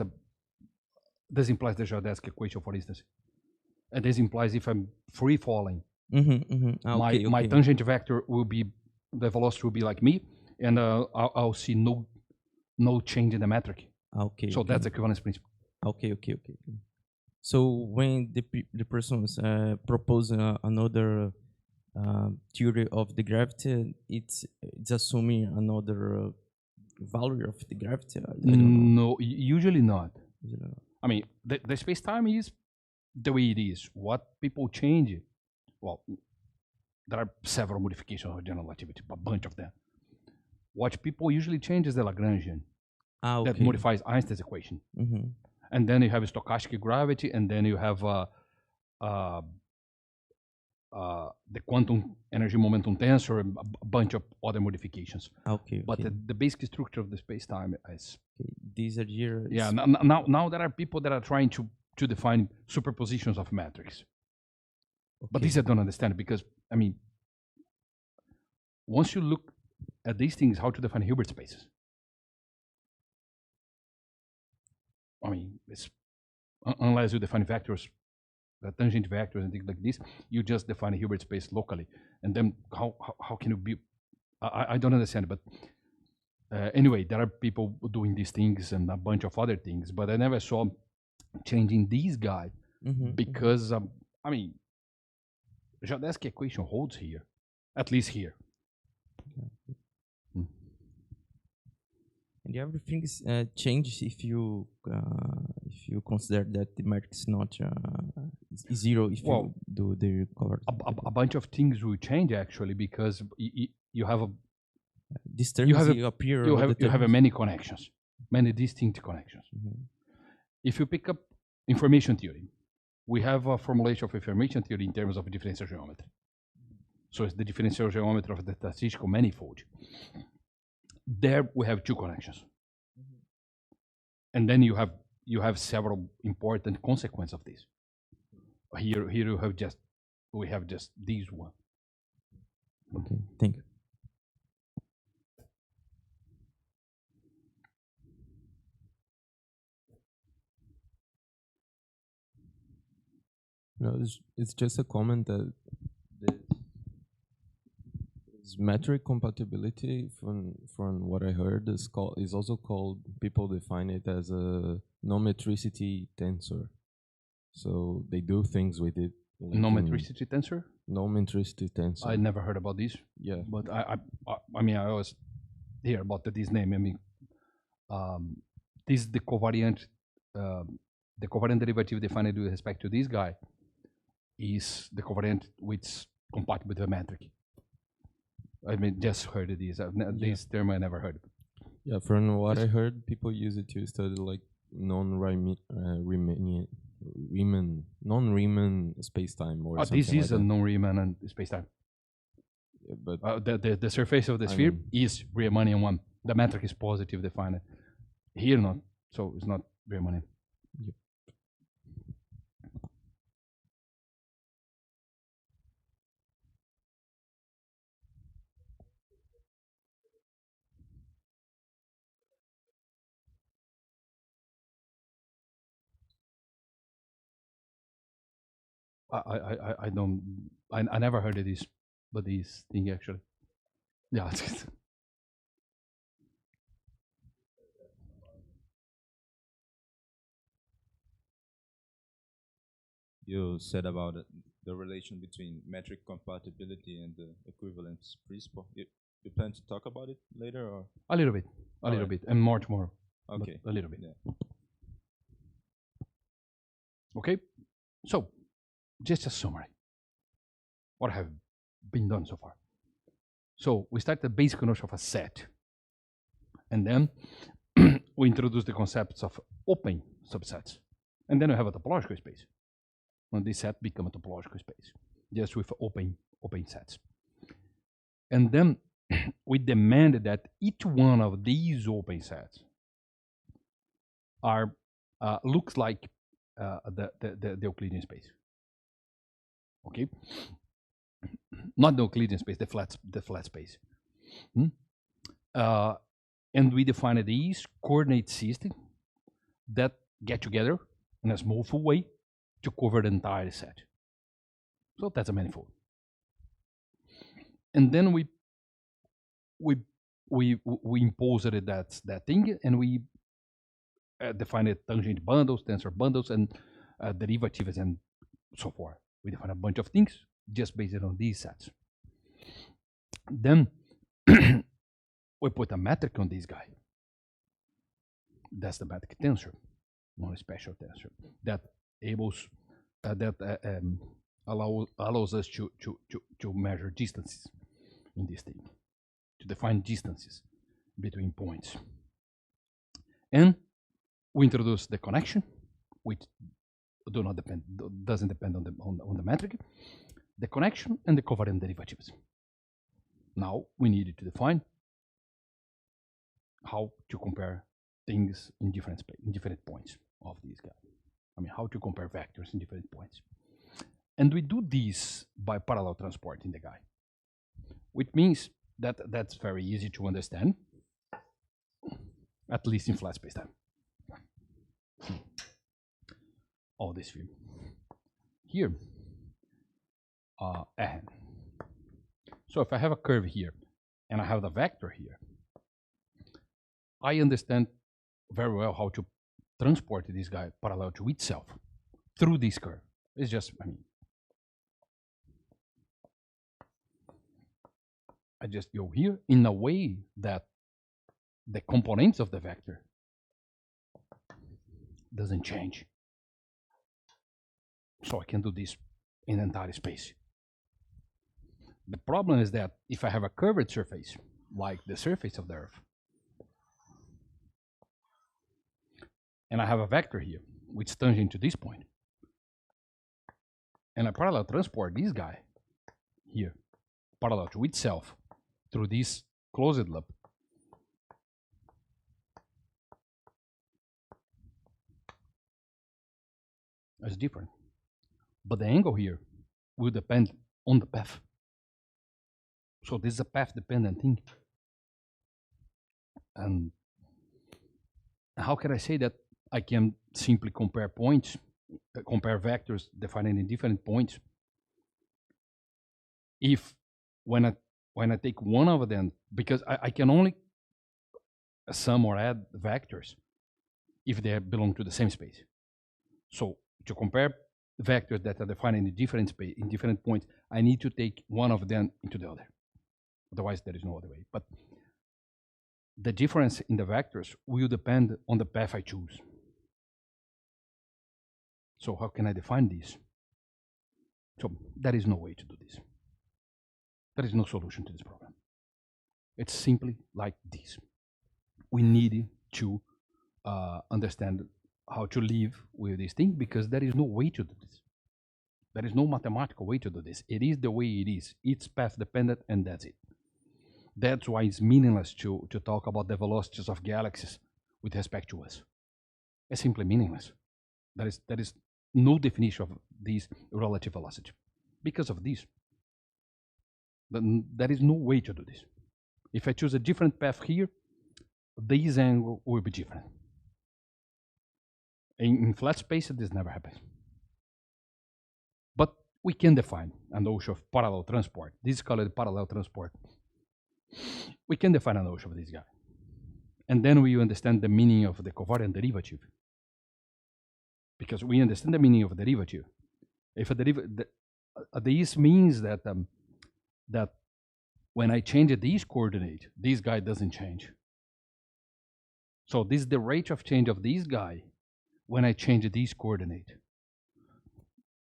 this implies the Jodesky equation, for instance, and this implies if I'm free falling, my tangent vector will be, the velocity will be like me, and I'll see no change in the metric. Okay. So that's the equivalence principle. Okay. So when the persons propose another theory of the gravity, it's assuming another value of the gravity. I don't know. No, usually not. I mean, the space-time is the way it is. What people change, well, there are several modifications of general relativity, a bunch of them. What people usually change is the Lagrangian. Okay. That modifies Einstein's equation. And then you have stochastic gravity, and then you have the quantum energy momentum tensor, and a bunch of other modifications. Okay. But the basic structure of the space-time is. Okay. These are here. Yeah. Now there are people that are trying to define superpositions of metrics. Okay. But this I don't understand, because I mean, once you look at these things, how to define Hilbert spaces. I mean, it's, unless you define vectors, tangent vectors and things like this, you just define a Hilbert space locally. And then how can you be, I don't understand, but anyway, there are people doing these things and a bunch of other things, but I never saw changing this guy because, I mean, Jodesky equation holds here, at least here. And everything changes if you consider that the matrix is not zero if you do the color. A bunch of things will change actually, because you have these terms appear. You have many connections, many distinct connections. If you pick up information theory, we have a formulation of information theory in terms of differential geometry. So it's the differential geometry of the statistical manifold. There we have two connections. And then you have several important consequences of this. Here we have just these one. Okay, thank you. No, it's just a comment that this metric compatibility, from what I heard, is also called, people define it as a no-metricity tensor. So they do things with it. Like No-metricity tensor? No-metricity tensor. I never heard about this. Yeah. But I mean, I always hear about this name. I mean, this is the covariant derivative defined with respect to this guy is the covariant which is compatible with the metric. I mean, just heard this. This term I never heard. Yeah, from what I heard, people use it to study like non-Riemann spacetime or something this is like a that. non-Riemann spacetime. Yeah, but The surface of the sphere is Riemannian one. The metric is positive defined. Here not, so it's not Riemannian. Yep. I don't. I never heard of this, but this thing actually. Yeah. You said about the relation between metric compatibility and the equivalence principle. You plan to talk about it later, or? A little bit, Alright. bit, and more tomorrow. but Okay. a little bit. Yeah. Okay, so just a summary. What have been done so far? So we start the basic notion of a set, and then we introduce the concepts of open subsets, and then we have a topological space. And this set become a topological space, just with open sets. And then we demanded that each one of these open sets are looks like the Euclidean space. Okay, not the Euclidean space, the flat space. And we defined these coordinate system that get together in a small full way to cover the entire set. So that's a manifold. And then we imposed that thing, and we defined tangent bundles, tensor bundles, and derivatives, and so forth. We defined a bunch of things just based on these sets. Then we put a metric on this guy. That's the metric tensor, not a special tensor that allows us to measure distances in this thing, to define distances between points. And we introduce the connection, which doesn't depend on the metric, the connection and the covariant derivatives. Now we needed to define how to compare things in different points of this guy. I mean, how to compare vectors in different points. And we do this by parallel transporting the guy, which means that that's very easy to understand, at least in flat spacetime. All this view here. So if I have a curve here and I have the vector here, I understand very well how to transport this guy parallel to itself through this curve. It's just, I just go here in a way that the components of the vector doesn't change. So I can do this in the entire space. The problem is that if I have a curved surface, like the surface of the Earth, and I have a vector here, which is tangent to this point, and I parallel transport this guy here, parallel to itself, through this closed loop, it's different. But the angle here will depend on the path. So this is a path-dependent thing. And how can I say that I can simply compare points, compare vectors defined in different points, if when I take one of them, because I can only sum or add vectors if they belong to the same space. So to compare vectors that are defined in different space, in different points, I need to take one of them into the other. Otherwise, there is no other way. But the difference in the vectors will depend on the path I choose. So how can I define this? So there is no way to do this. There is no solution to this problem. It's simply like this. We need to understand how to live with this thing, because there is no way to do this. There is no mathematical way to do this. It is the way it is. It's path dependent, and that's it. That's why it's meaningless to talk about the velocities of galaxies with respect to us. It's simply meaningless. There is no definition of this relative velocity. Because of this, then there is no way to do this. If I choose a different path here, this angle will be different. In flat space, this never happens. But we can define a notion of parallel transport. This is called parallel transport. We can define a notion of this guy. And then we understand the meaning of the covariant derivative. Because we understand the meaning of a derivative. If a derivative, this means that that when I change this coordinate, this guy doesn't change. So this is the rate of change of this guy when I change this coordinate.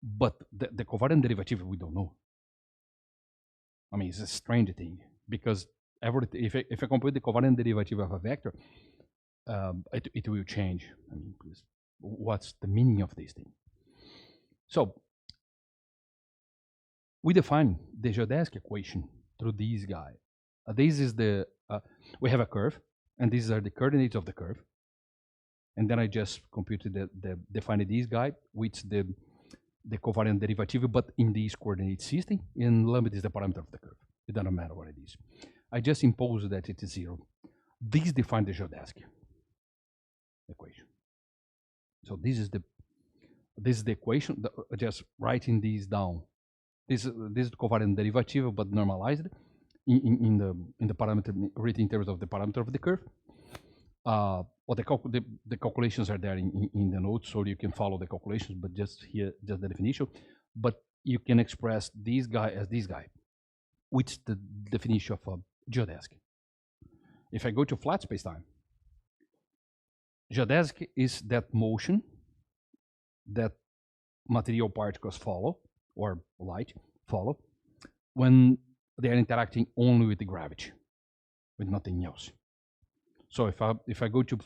But the covariant derivative, we don't know. I mean, it's a strange thing, because if I compute the covariant derivative of a vector, it will change. I mean, what's the meaning of this thing? So we define the geodesic equation through this guy. This is the, we have a curve, and these are the coordinates of the curve. And then I just computed defined this guy, which the covariant derivative, but in this coordinate system, and lambda is the parameter of the curve. It doesn't matter what it is. I just impose that it is 0. This defines the geodesic equation. So this is the equation. Just writing these down. This is the covariant derivative, but normalized in the parameter, written in terms of the parameter of the curve. Well, the calculations are there in the notes, so you can follow the calculations, but just here, just the definition. But you can express this guy as this guy, which is the definition of a geodesic. If I go to flat spacetime, geodesic is that motion that material particles follow, or light follow, when they are interacting only with the gravity, with nothing else. So if I go to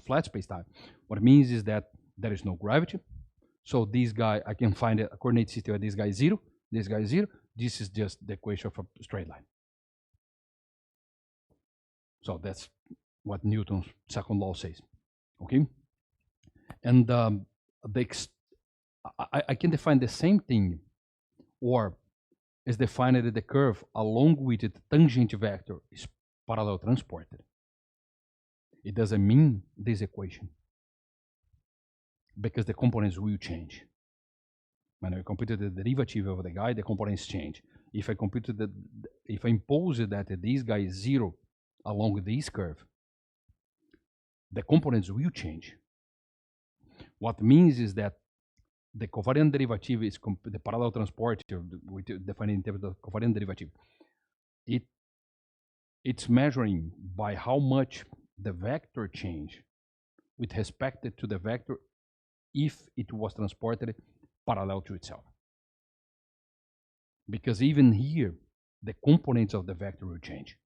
flat spacetime, what it means is that there is no gravity. So this guy, I can find a coordinate system where this guy is 0, this guy is 0. This is just the equation of a straight line. So that's what Newton's second law says. Okay, and I can define the same thing, or is defined that the curve along with the tangent vector is parallel transported. It doesn't mean this equation, because the components will change. When I computed the derivative of the guy, the components change. If I computed if I impose that this guy is 0 along this curve, the components will change. What means is that the covariant derivative is the parallel transport, we define in terms of covariant derivative. It's measuring by how much the vector change with respect to the vector if it was transported parallel to itself. Because even here, the components of the vector will change.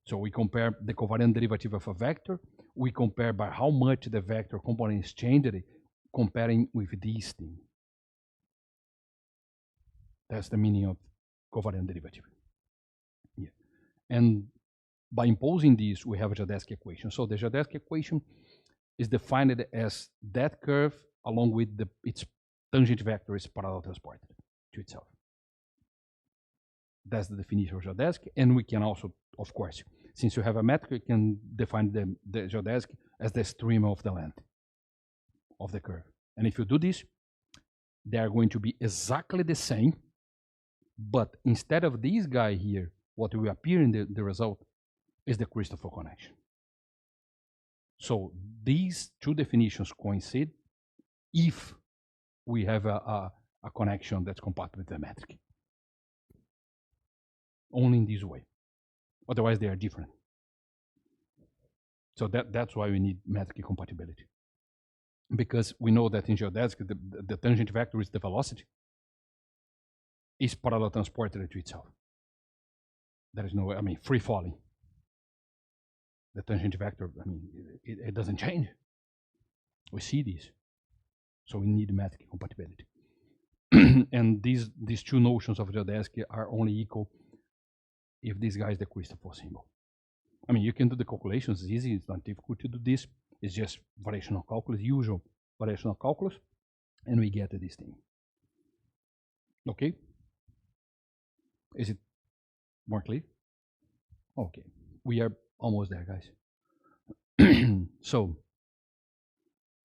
So we compare the covariant derivative of a vector, we compare by how much the vector components changed comparing with this thing. That's the meaning of covariant derivative. Yeah. And by imposing this, we have a Geodesic equation. So the Geodesic equation is defined as that curve along with its tangent vector is parallel transported to itself. That's the definition of geodesic. And we can also, of course, since you have a metric, you can define the geodesic as the stream of the length of the curve. And if you do this, they are going to be exactly the same, but instead of this guy here, what will appear in the result is the Christoffel connection. So these two definitions coincide if we have a connection that's compatible with the metric. Only in this way. Otherwise, they are different. So that's why we need metric compatibility. Because we know that in geodesic, the tangent vector is the velocity, is parallel transported to itself. There is no, I mean, free falling. The tangent vector, I mean, it doesn't change. We see this. So we need metric compatibility. And these two notions of geodesic are only equal if this guy is the Christoffel symbol. I mean, you can do the calculations, it's easy, it's not difficult to do this. It's just variational calculus, usual variational calculus, and we get this thing. Okay? Is it more clear? Okay, we are almost there, guys. So,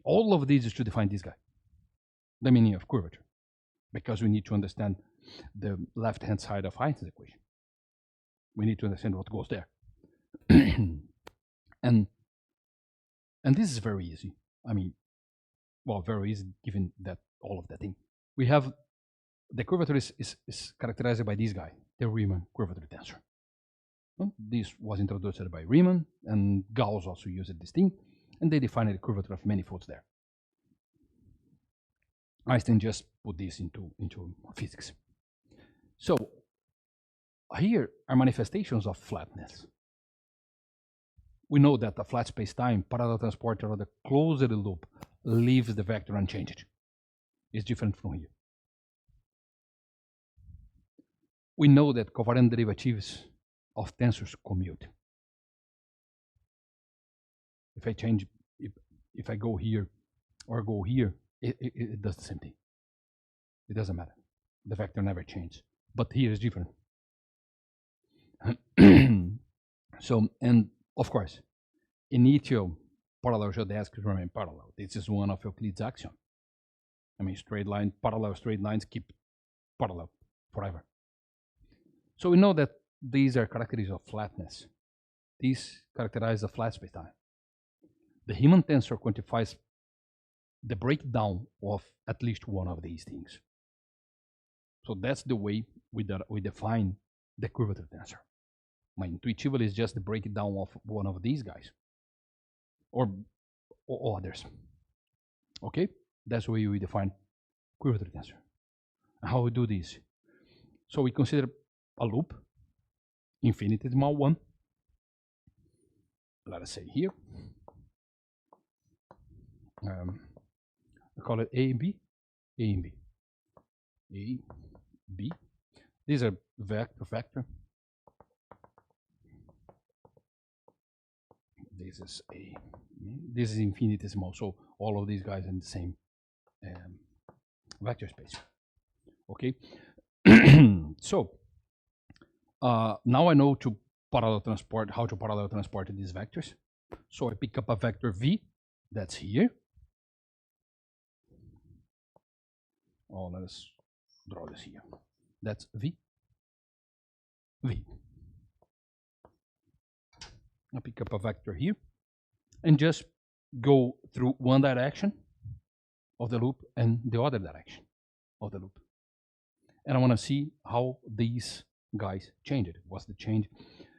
all of this is to define this guy, the meaning of curvature, because we need to understand the left-hand side of Einstein's equation. We need to understand what goes there. and this is very easy. I mean, well, very easy given that all of that thing. We have the curvature is characterized by this guy, the Riemann curvature tensor. Well, this was introduced by Riemann, and Gauss also used this thing, and they defined the curvature of manifolds there. Einstein just put this into physics. So here are manifestations of flatness. We know that a flat space-time parallel transporter of the closed loop leaves the vector unchanged. It's different from here. We know that covariant derivatives of tensors commute. If I change, if I go here or go here, it does the same thing. It doesn't matter. The vector never changes. But here is different. So, and of course, initial parallel geodesics remain parallel. This is one of Euclid's axioms. I mean, parallel straight lines keep parallel forever. So we know that these are characteristics of flatness. These characterize a flat spacetime. The Riemann tensor quantifies the breakdown of at least one of these things. So that's the way we define the curvature tensor. My intuitively is just the breakdown of one of these guys or others. Okay, that's the way we define curvature tensor. How we do this? So we consider a loop, infinitesimal one. Let us say here. I call it A and B, A and B, A, B. These are vector. This is A. This is infinitesimal, so all of these guys are in the same vector space. Okay. So now I know how to parallel transport these vectors. So I pick up a vector V that's here. Oh, let us draw this here. That's V. V. I pick up a vector here and just go through one direction of the loop and the other direction of the loop. And I want to see how these guys changed. What's the change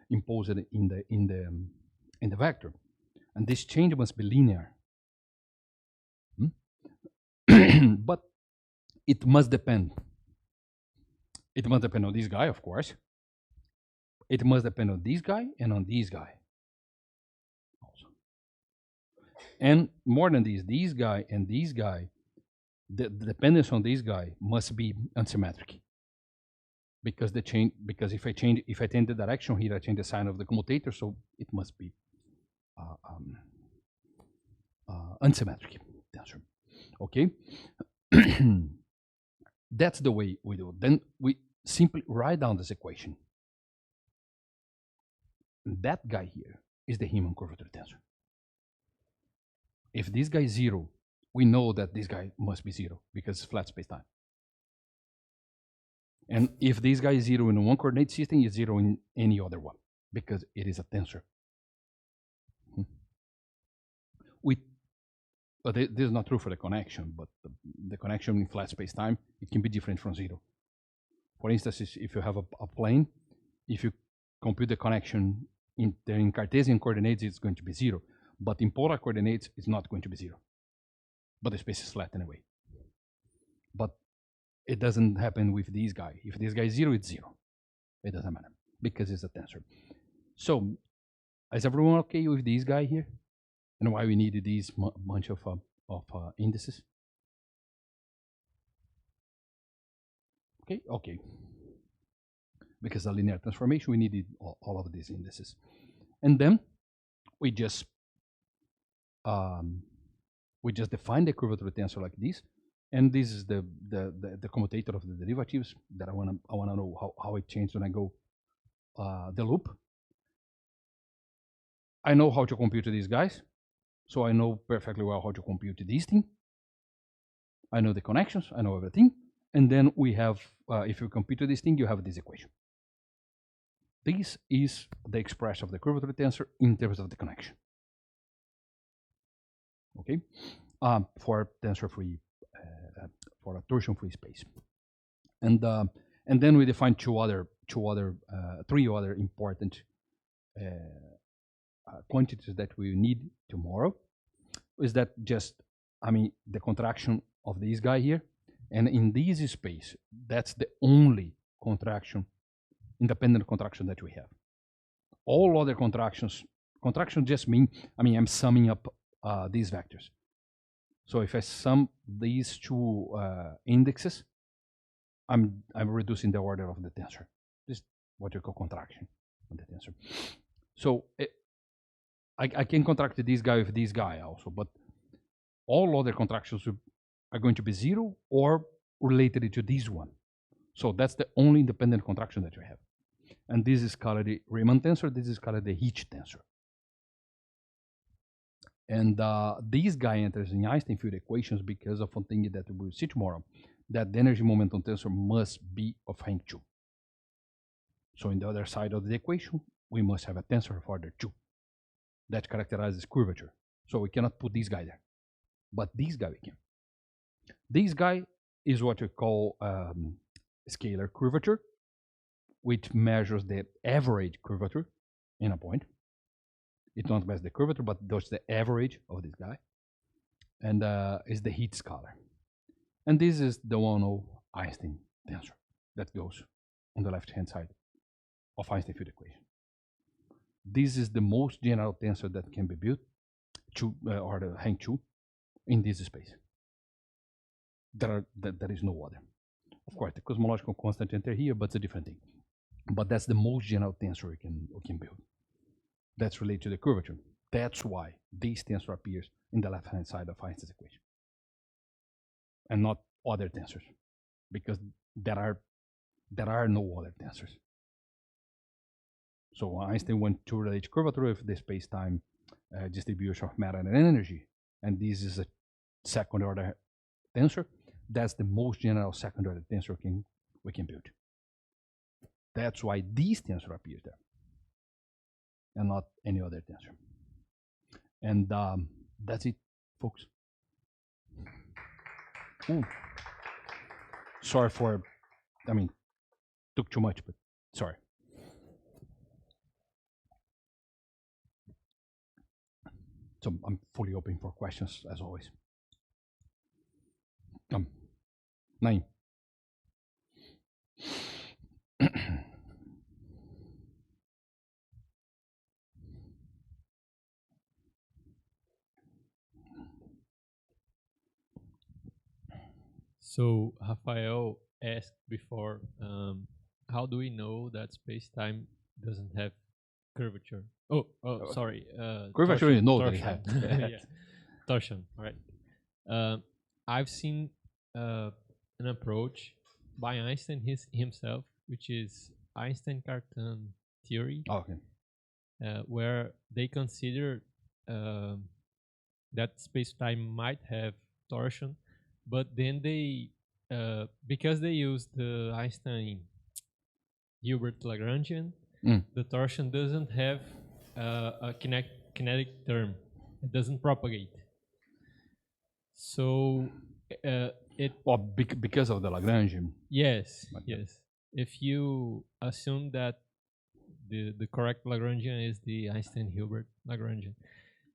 imposed in the vector? And this change must be linear. But it must depend. It must depend on this guy, of course. It must depend on this guy and on this guy. Also. And more than this guy and this guy the dependence on this guy must be unsymmetric, because the change, because if I change the direction here, I change the sign of the commutator, so it must be unsymmetric tensor. Okay. That's the way we do it. Then we simply write down this equation. That guy here is the Riemann curvature tensor. If this guy is 0, we know that this guy must be 0 because it's flat spacetime. And if this guy is 0 in one coordinate system, it's 0 in any other one because it is a tensor. But this is not true for the connection, but the connection in flat spacetime, it can be different from 0. For instance, if you have a plane, if you compute the connection in Cartesian coordinates, it's going to be 0. But in polar coordinates, it's not going to be 0. But the space is flat anyway. But it doesn't happen with this guy. If this guy is 0, it's 0. It doesn't matter because it's a tensor. So, is everyone okay with this guy here? And why we needed these bunch of indices? Okay. Because the linear transformation, we needed all of these indices. And then we just define the curvature tensor like this. And this is the commutator of the derivatives that I wanna know how it changed when I go the loop. I know how to compute these guys. So I know perfectly well how to compute this thing. I know the connections, I know everything. And then we have, if you compute this thing, you have this equation. This is the expression of the curvature tensor in terms of the connection. Okay, for tensor-free, for a torsion-free space. And then we define three other important quantities that we need tomorrow. Is that just, the contraction of this guy here, and in this space, that's the only independent contraction that we have. All other contractions just mean, I'm summing up these vectors. So if I sum these two indexes, I'm reducing the order of the tensor. This is what you call contraction of the tensor. So I can contract this guy with this guy also, but all other contractions are going to be 0 or related to this one. So that's the only independent contraction that we have. And this is called the Riemann tensor, this is called the Hitch tensor. And this guy enters in Einstein field equations because of one thing that we'll see tomorrow, that the energy momentum tensor must be of rank 2. So in the other side of the equation, we must have a tensor of order 2 that characterizes curvature. So we cannot put this guy there, but this guy we can. This guy is what we call scalar curvature, which measures the average curvature in a point. It not measures the curvature, but does the average of this guy, and is the heat scalar. And this is the one of Einstein tensor that goes on the left-hand side of Einstein field equation. This is the most general tensor that can be built to or the rank 2 in this space. There is no other. Of course, the cosmological constant enter here, but it's a different thing. But that's the most general tensor we can build. That's related to the curvature. That's why this tensor appears in the left-hand side of Einstein's equation, and not other tensors, because there are no other tensors. So Einstein went to relate curvature with the space-time distribution of matter and energy, and this is a second-order tensor. That's the most general second-order tensor we can build. That's why this tensor appears there, and not any other tensor. And that's it, folks. Ooh. Sorry for, took too much, but sorry. So I'm fully open for questions, as always. 9. So Rafael asked before, how do we know that space-time doesn't have curvature? Oh, sorry. Curvature, you torsion, know that it torsion. has. Yeah, torsion. Right. I've seen an approach by Einstein himself, which is Einstein-Cartan theory, Okay. where they consider that space-time might have torsion, but then they, because they use the Einstein Hilbert Lagrangian, the torsion doesn't have a kinetic term. It doesn't propagate. So it Well, because of the Lagrangian. yes, Like that. yes. If you assume that the correct Lagrangian is the Einstein-Hilbert Lagrangian,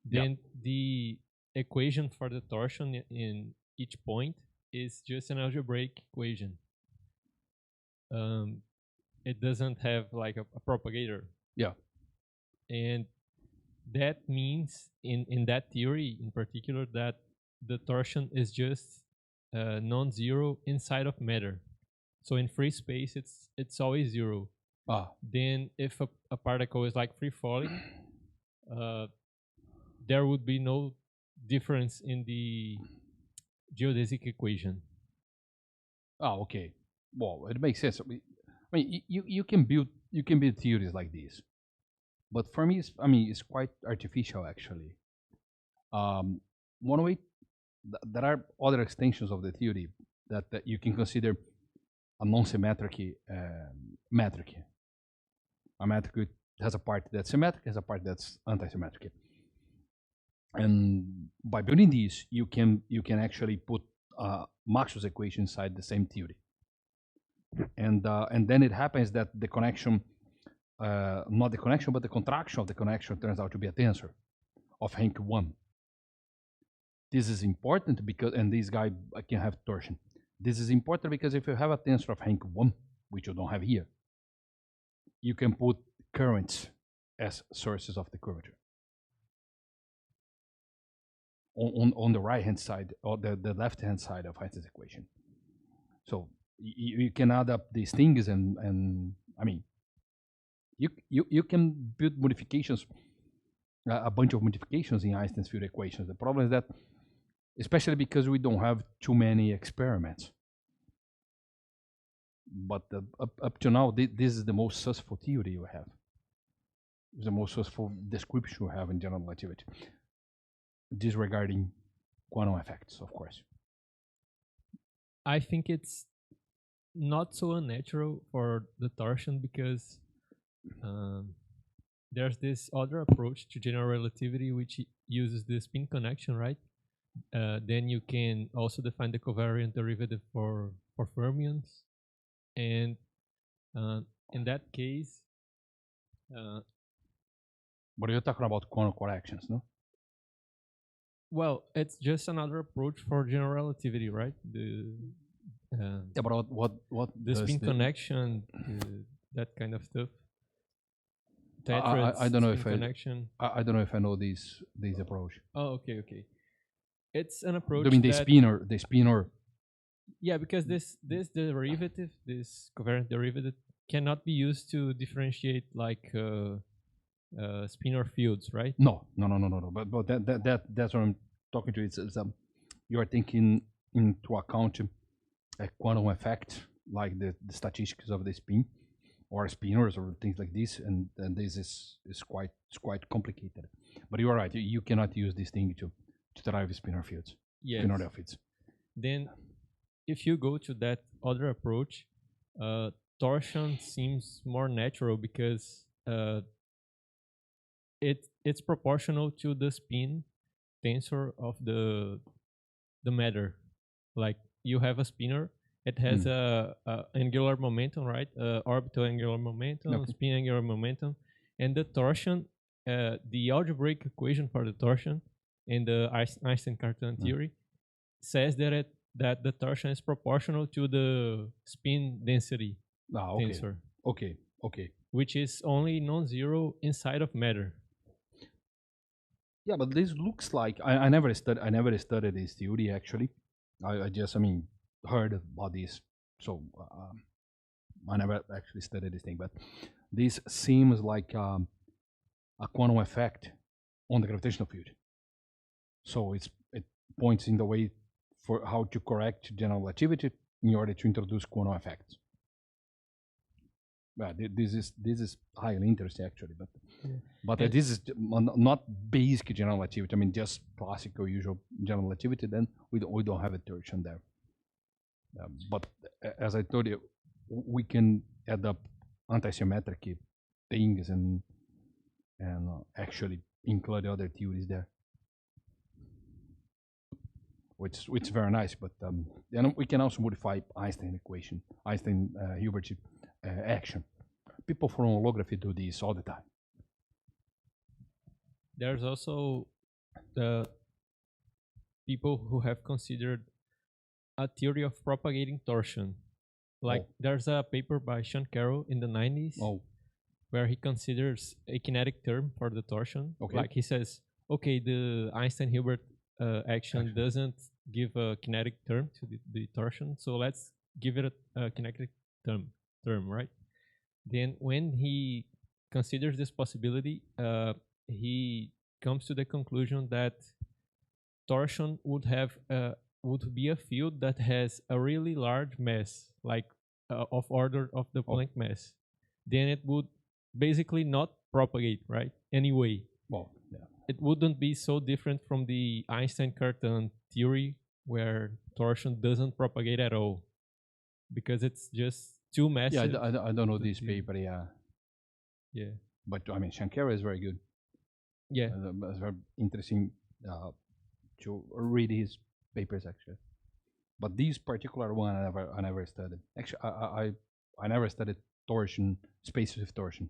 then the equation for the torsion in each point is just an algebraic equation. It doesn't have like a propagator. Yeah. And that means in that theory in particular that the torsion is just non-zero inside of matter. So in free space it's always zero. Then if a particle is like free falling, there would be no difference in the geodesic equation. Okay. Well, it makes sense. I mean, you can build theories like this, but for me, it's quite artificial actually. One way, there are other extensions of the theory that you can consider a non-symmetric metric. A metric has a part that's symmetric, has a part that's anti-symmetric. And by building these, you can actually put Maxwell's equation inside the same theory. And then it happens that the connection, not the connection, but the contraction of the connection turns out to be a tensor of Henke 1. This is important because, and this guy can have torsion. This is important because if you have a tensor of Henke 1, which you don't have here, you can put currents as sources of the curvature. On the right-hand side, or the left-hand side of Einstein's equation. So you can add up these things and I mean, you can build modifications, a bunch of modifications in Einstein's field equations. The problem is that, especially because we don't have too many experiments, but up to now, this is the most successful theory you have. It's the most successful description you have in general relativity, disregarding quantum effects, of course. I think it's not so unnatural for the torsion because there's this other approach to general relativity which uses the spin connection, right? Then you can also define the covariant derivative for fermions, and in that case, but you're talking about quantum corrections, no? Well, it's just another approach for general relativity, right? Yeah, but what the spin connection, that kind of stuff. I don't know if connection. I don't know if I know this approach. Oh, okay. It's an approach. I mean, the spinor. Yeah, because this derivative, this covariant derivative, cannot be used to differentiate like spinor fields, right? No. But that's what I'm talking to. It's you are taking into account a quantum effect, like the statistics of the spin, or spinors, or things like this, and this is quite complicated. But you are right. You cannot use this thing to derive spinor fields. Yes. Spinor fields. Then, if you go to that other approach, torsion seems more natural because it's proportional to the spin tensor of the matter. Like you have a spinor, it has a angular momentum, right? Orbital angular momentum, spin angular momentum, and the torsion, the algebraic equation for the torsion in the Einstein-Cartan theory says that the torsion is proportional to the spin density tensor. Okay. Which is only non-zero inside of matter. Yeah, but this looks like I never studied this theory actually. I heard about this. So I never actually studied this thing, but this seems like a quantum effect on the gravitational field. So it points in the way for how to correct general relativity in order to introduce quantum effects. Well, this is highly interesting actually, but this is not basic general relativity. I mean, just classical usual general relativity. Then we don't have a torsion there. But as I told you, we can add up anti-symmetric things and actually include other theories there, which is very nice. But then we can also modify Einstein equation, Hilbert action. People from holography do this all the time. There's also the people who have considered a theory of propagating torsion. Like there's a paper by Sean Carroll in the 90s where he considers a kinetic term for the torsion. Okay. Like he says, okay, the Einstein-Hilbert action doesn't give a kinetic term to the torsion, so let's give it a kinetic term, right? Then when he considers this possibility, he comes to the conclusion that torsion would be a field that has a really large mass, like of order of the Planck mass. Then it would basically not propagate, right? Anyway. Well, yeah. It wouldn't be so different from the Einstein-Cartan theory where torsion doesn't propagate at all because it's just too massive. Yeah, I don't know this paper, yeah. Yeah. But I mean, Shankara is very good. Yeah. It's very interesting to read his papers actually. But this particular one, I never studied. Actually, I never studied torsion, space-wave torsion.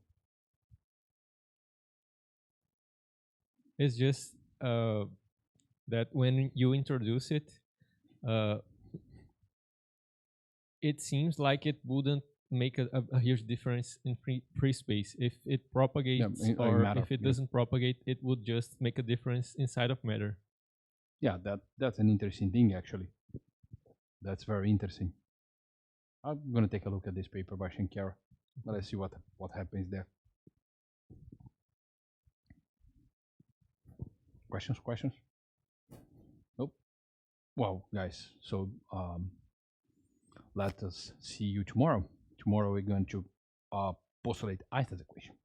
It's just that when you introduce it, it seems like it wouldn't make a huge difference in free space. If it propagates or if it doesn't propagate, it would just make a difference inside of matter. Yeah, that's an interesting thing actually. That's very interesting. I'm gonna take a look at this paper by Shankara. Let's see what happens there. Questions? Nope. Well, guys, so let us see you tomorrow. Tomorrow we're going to postulate Einstein's equation.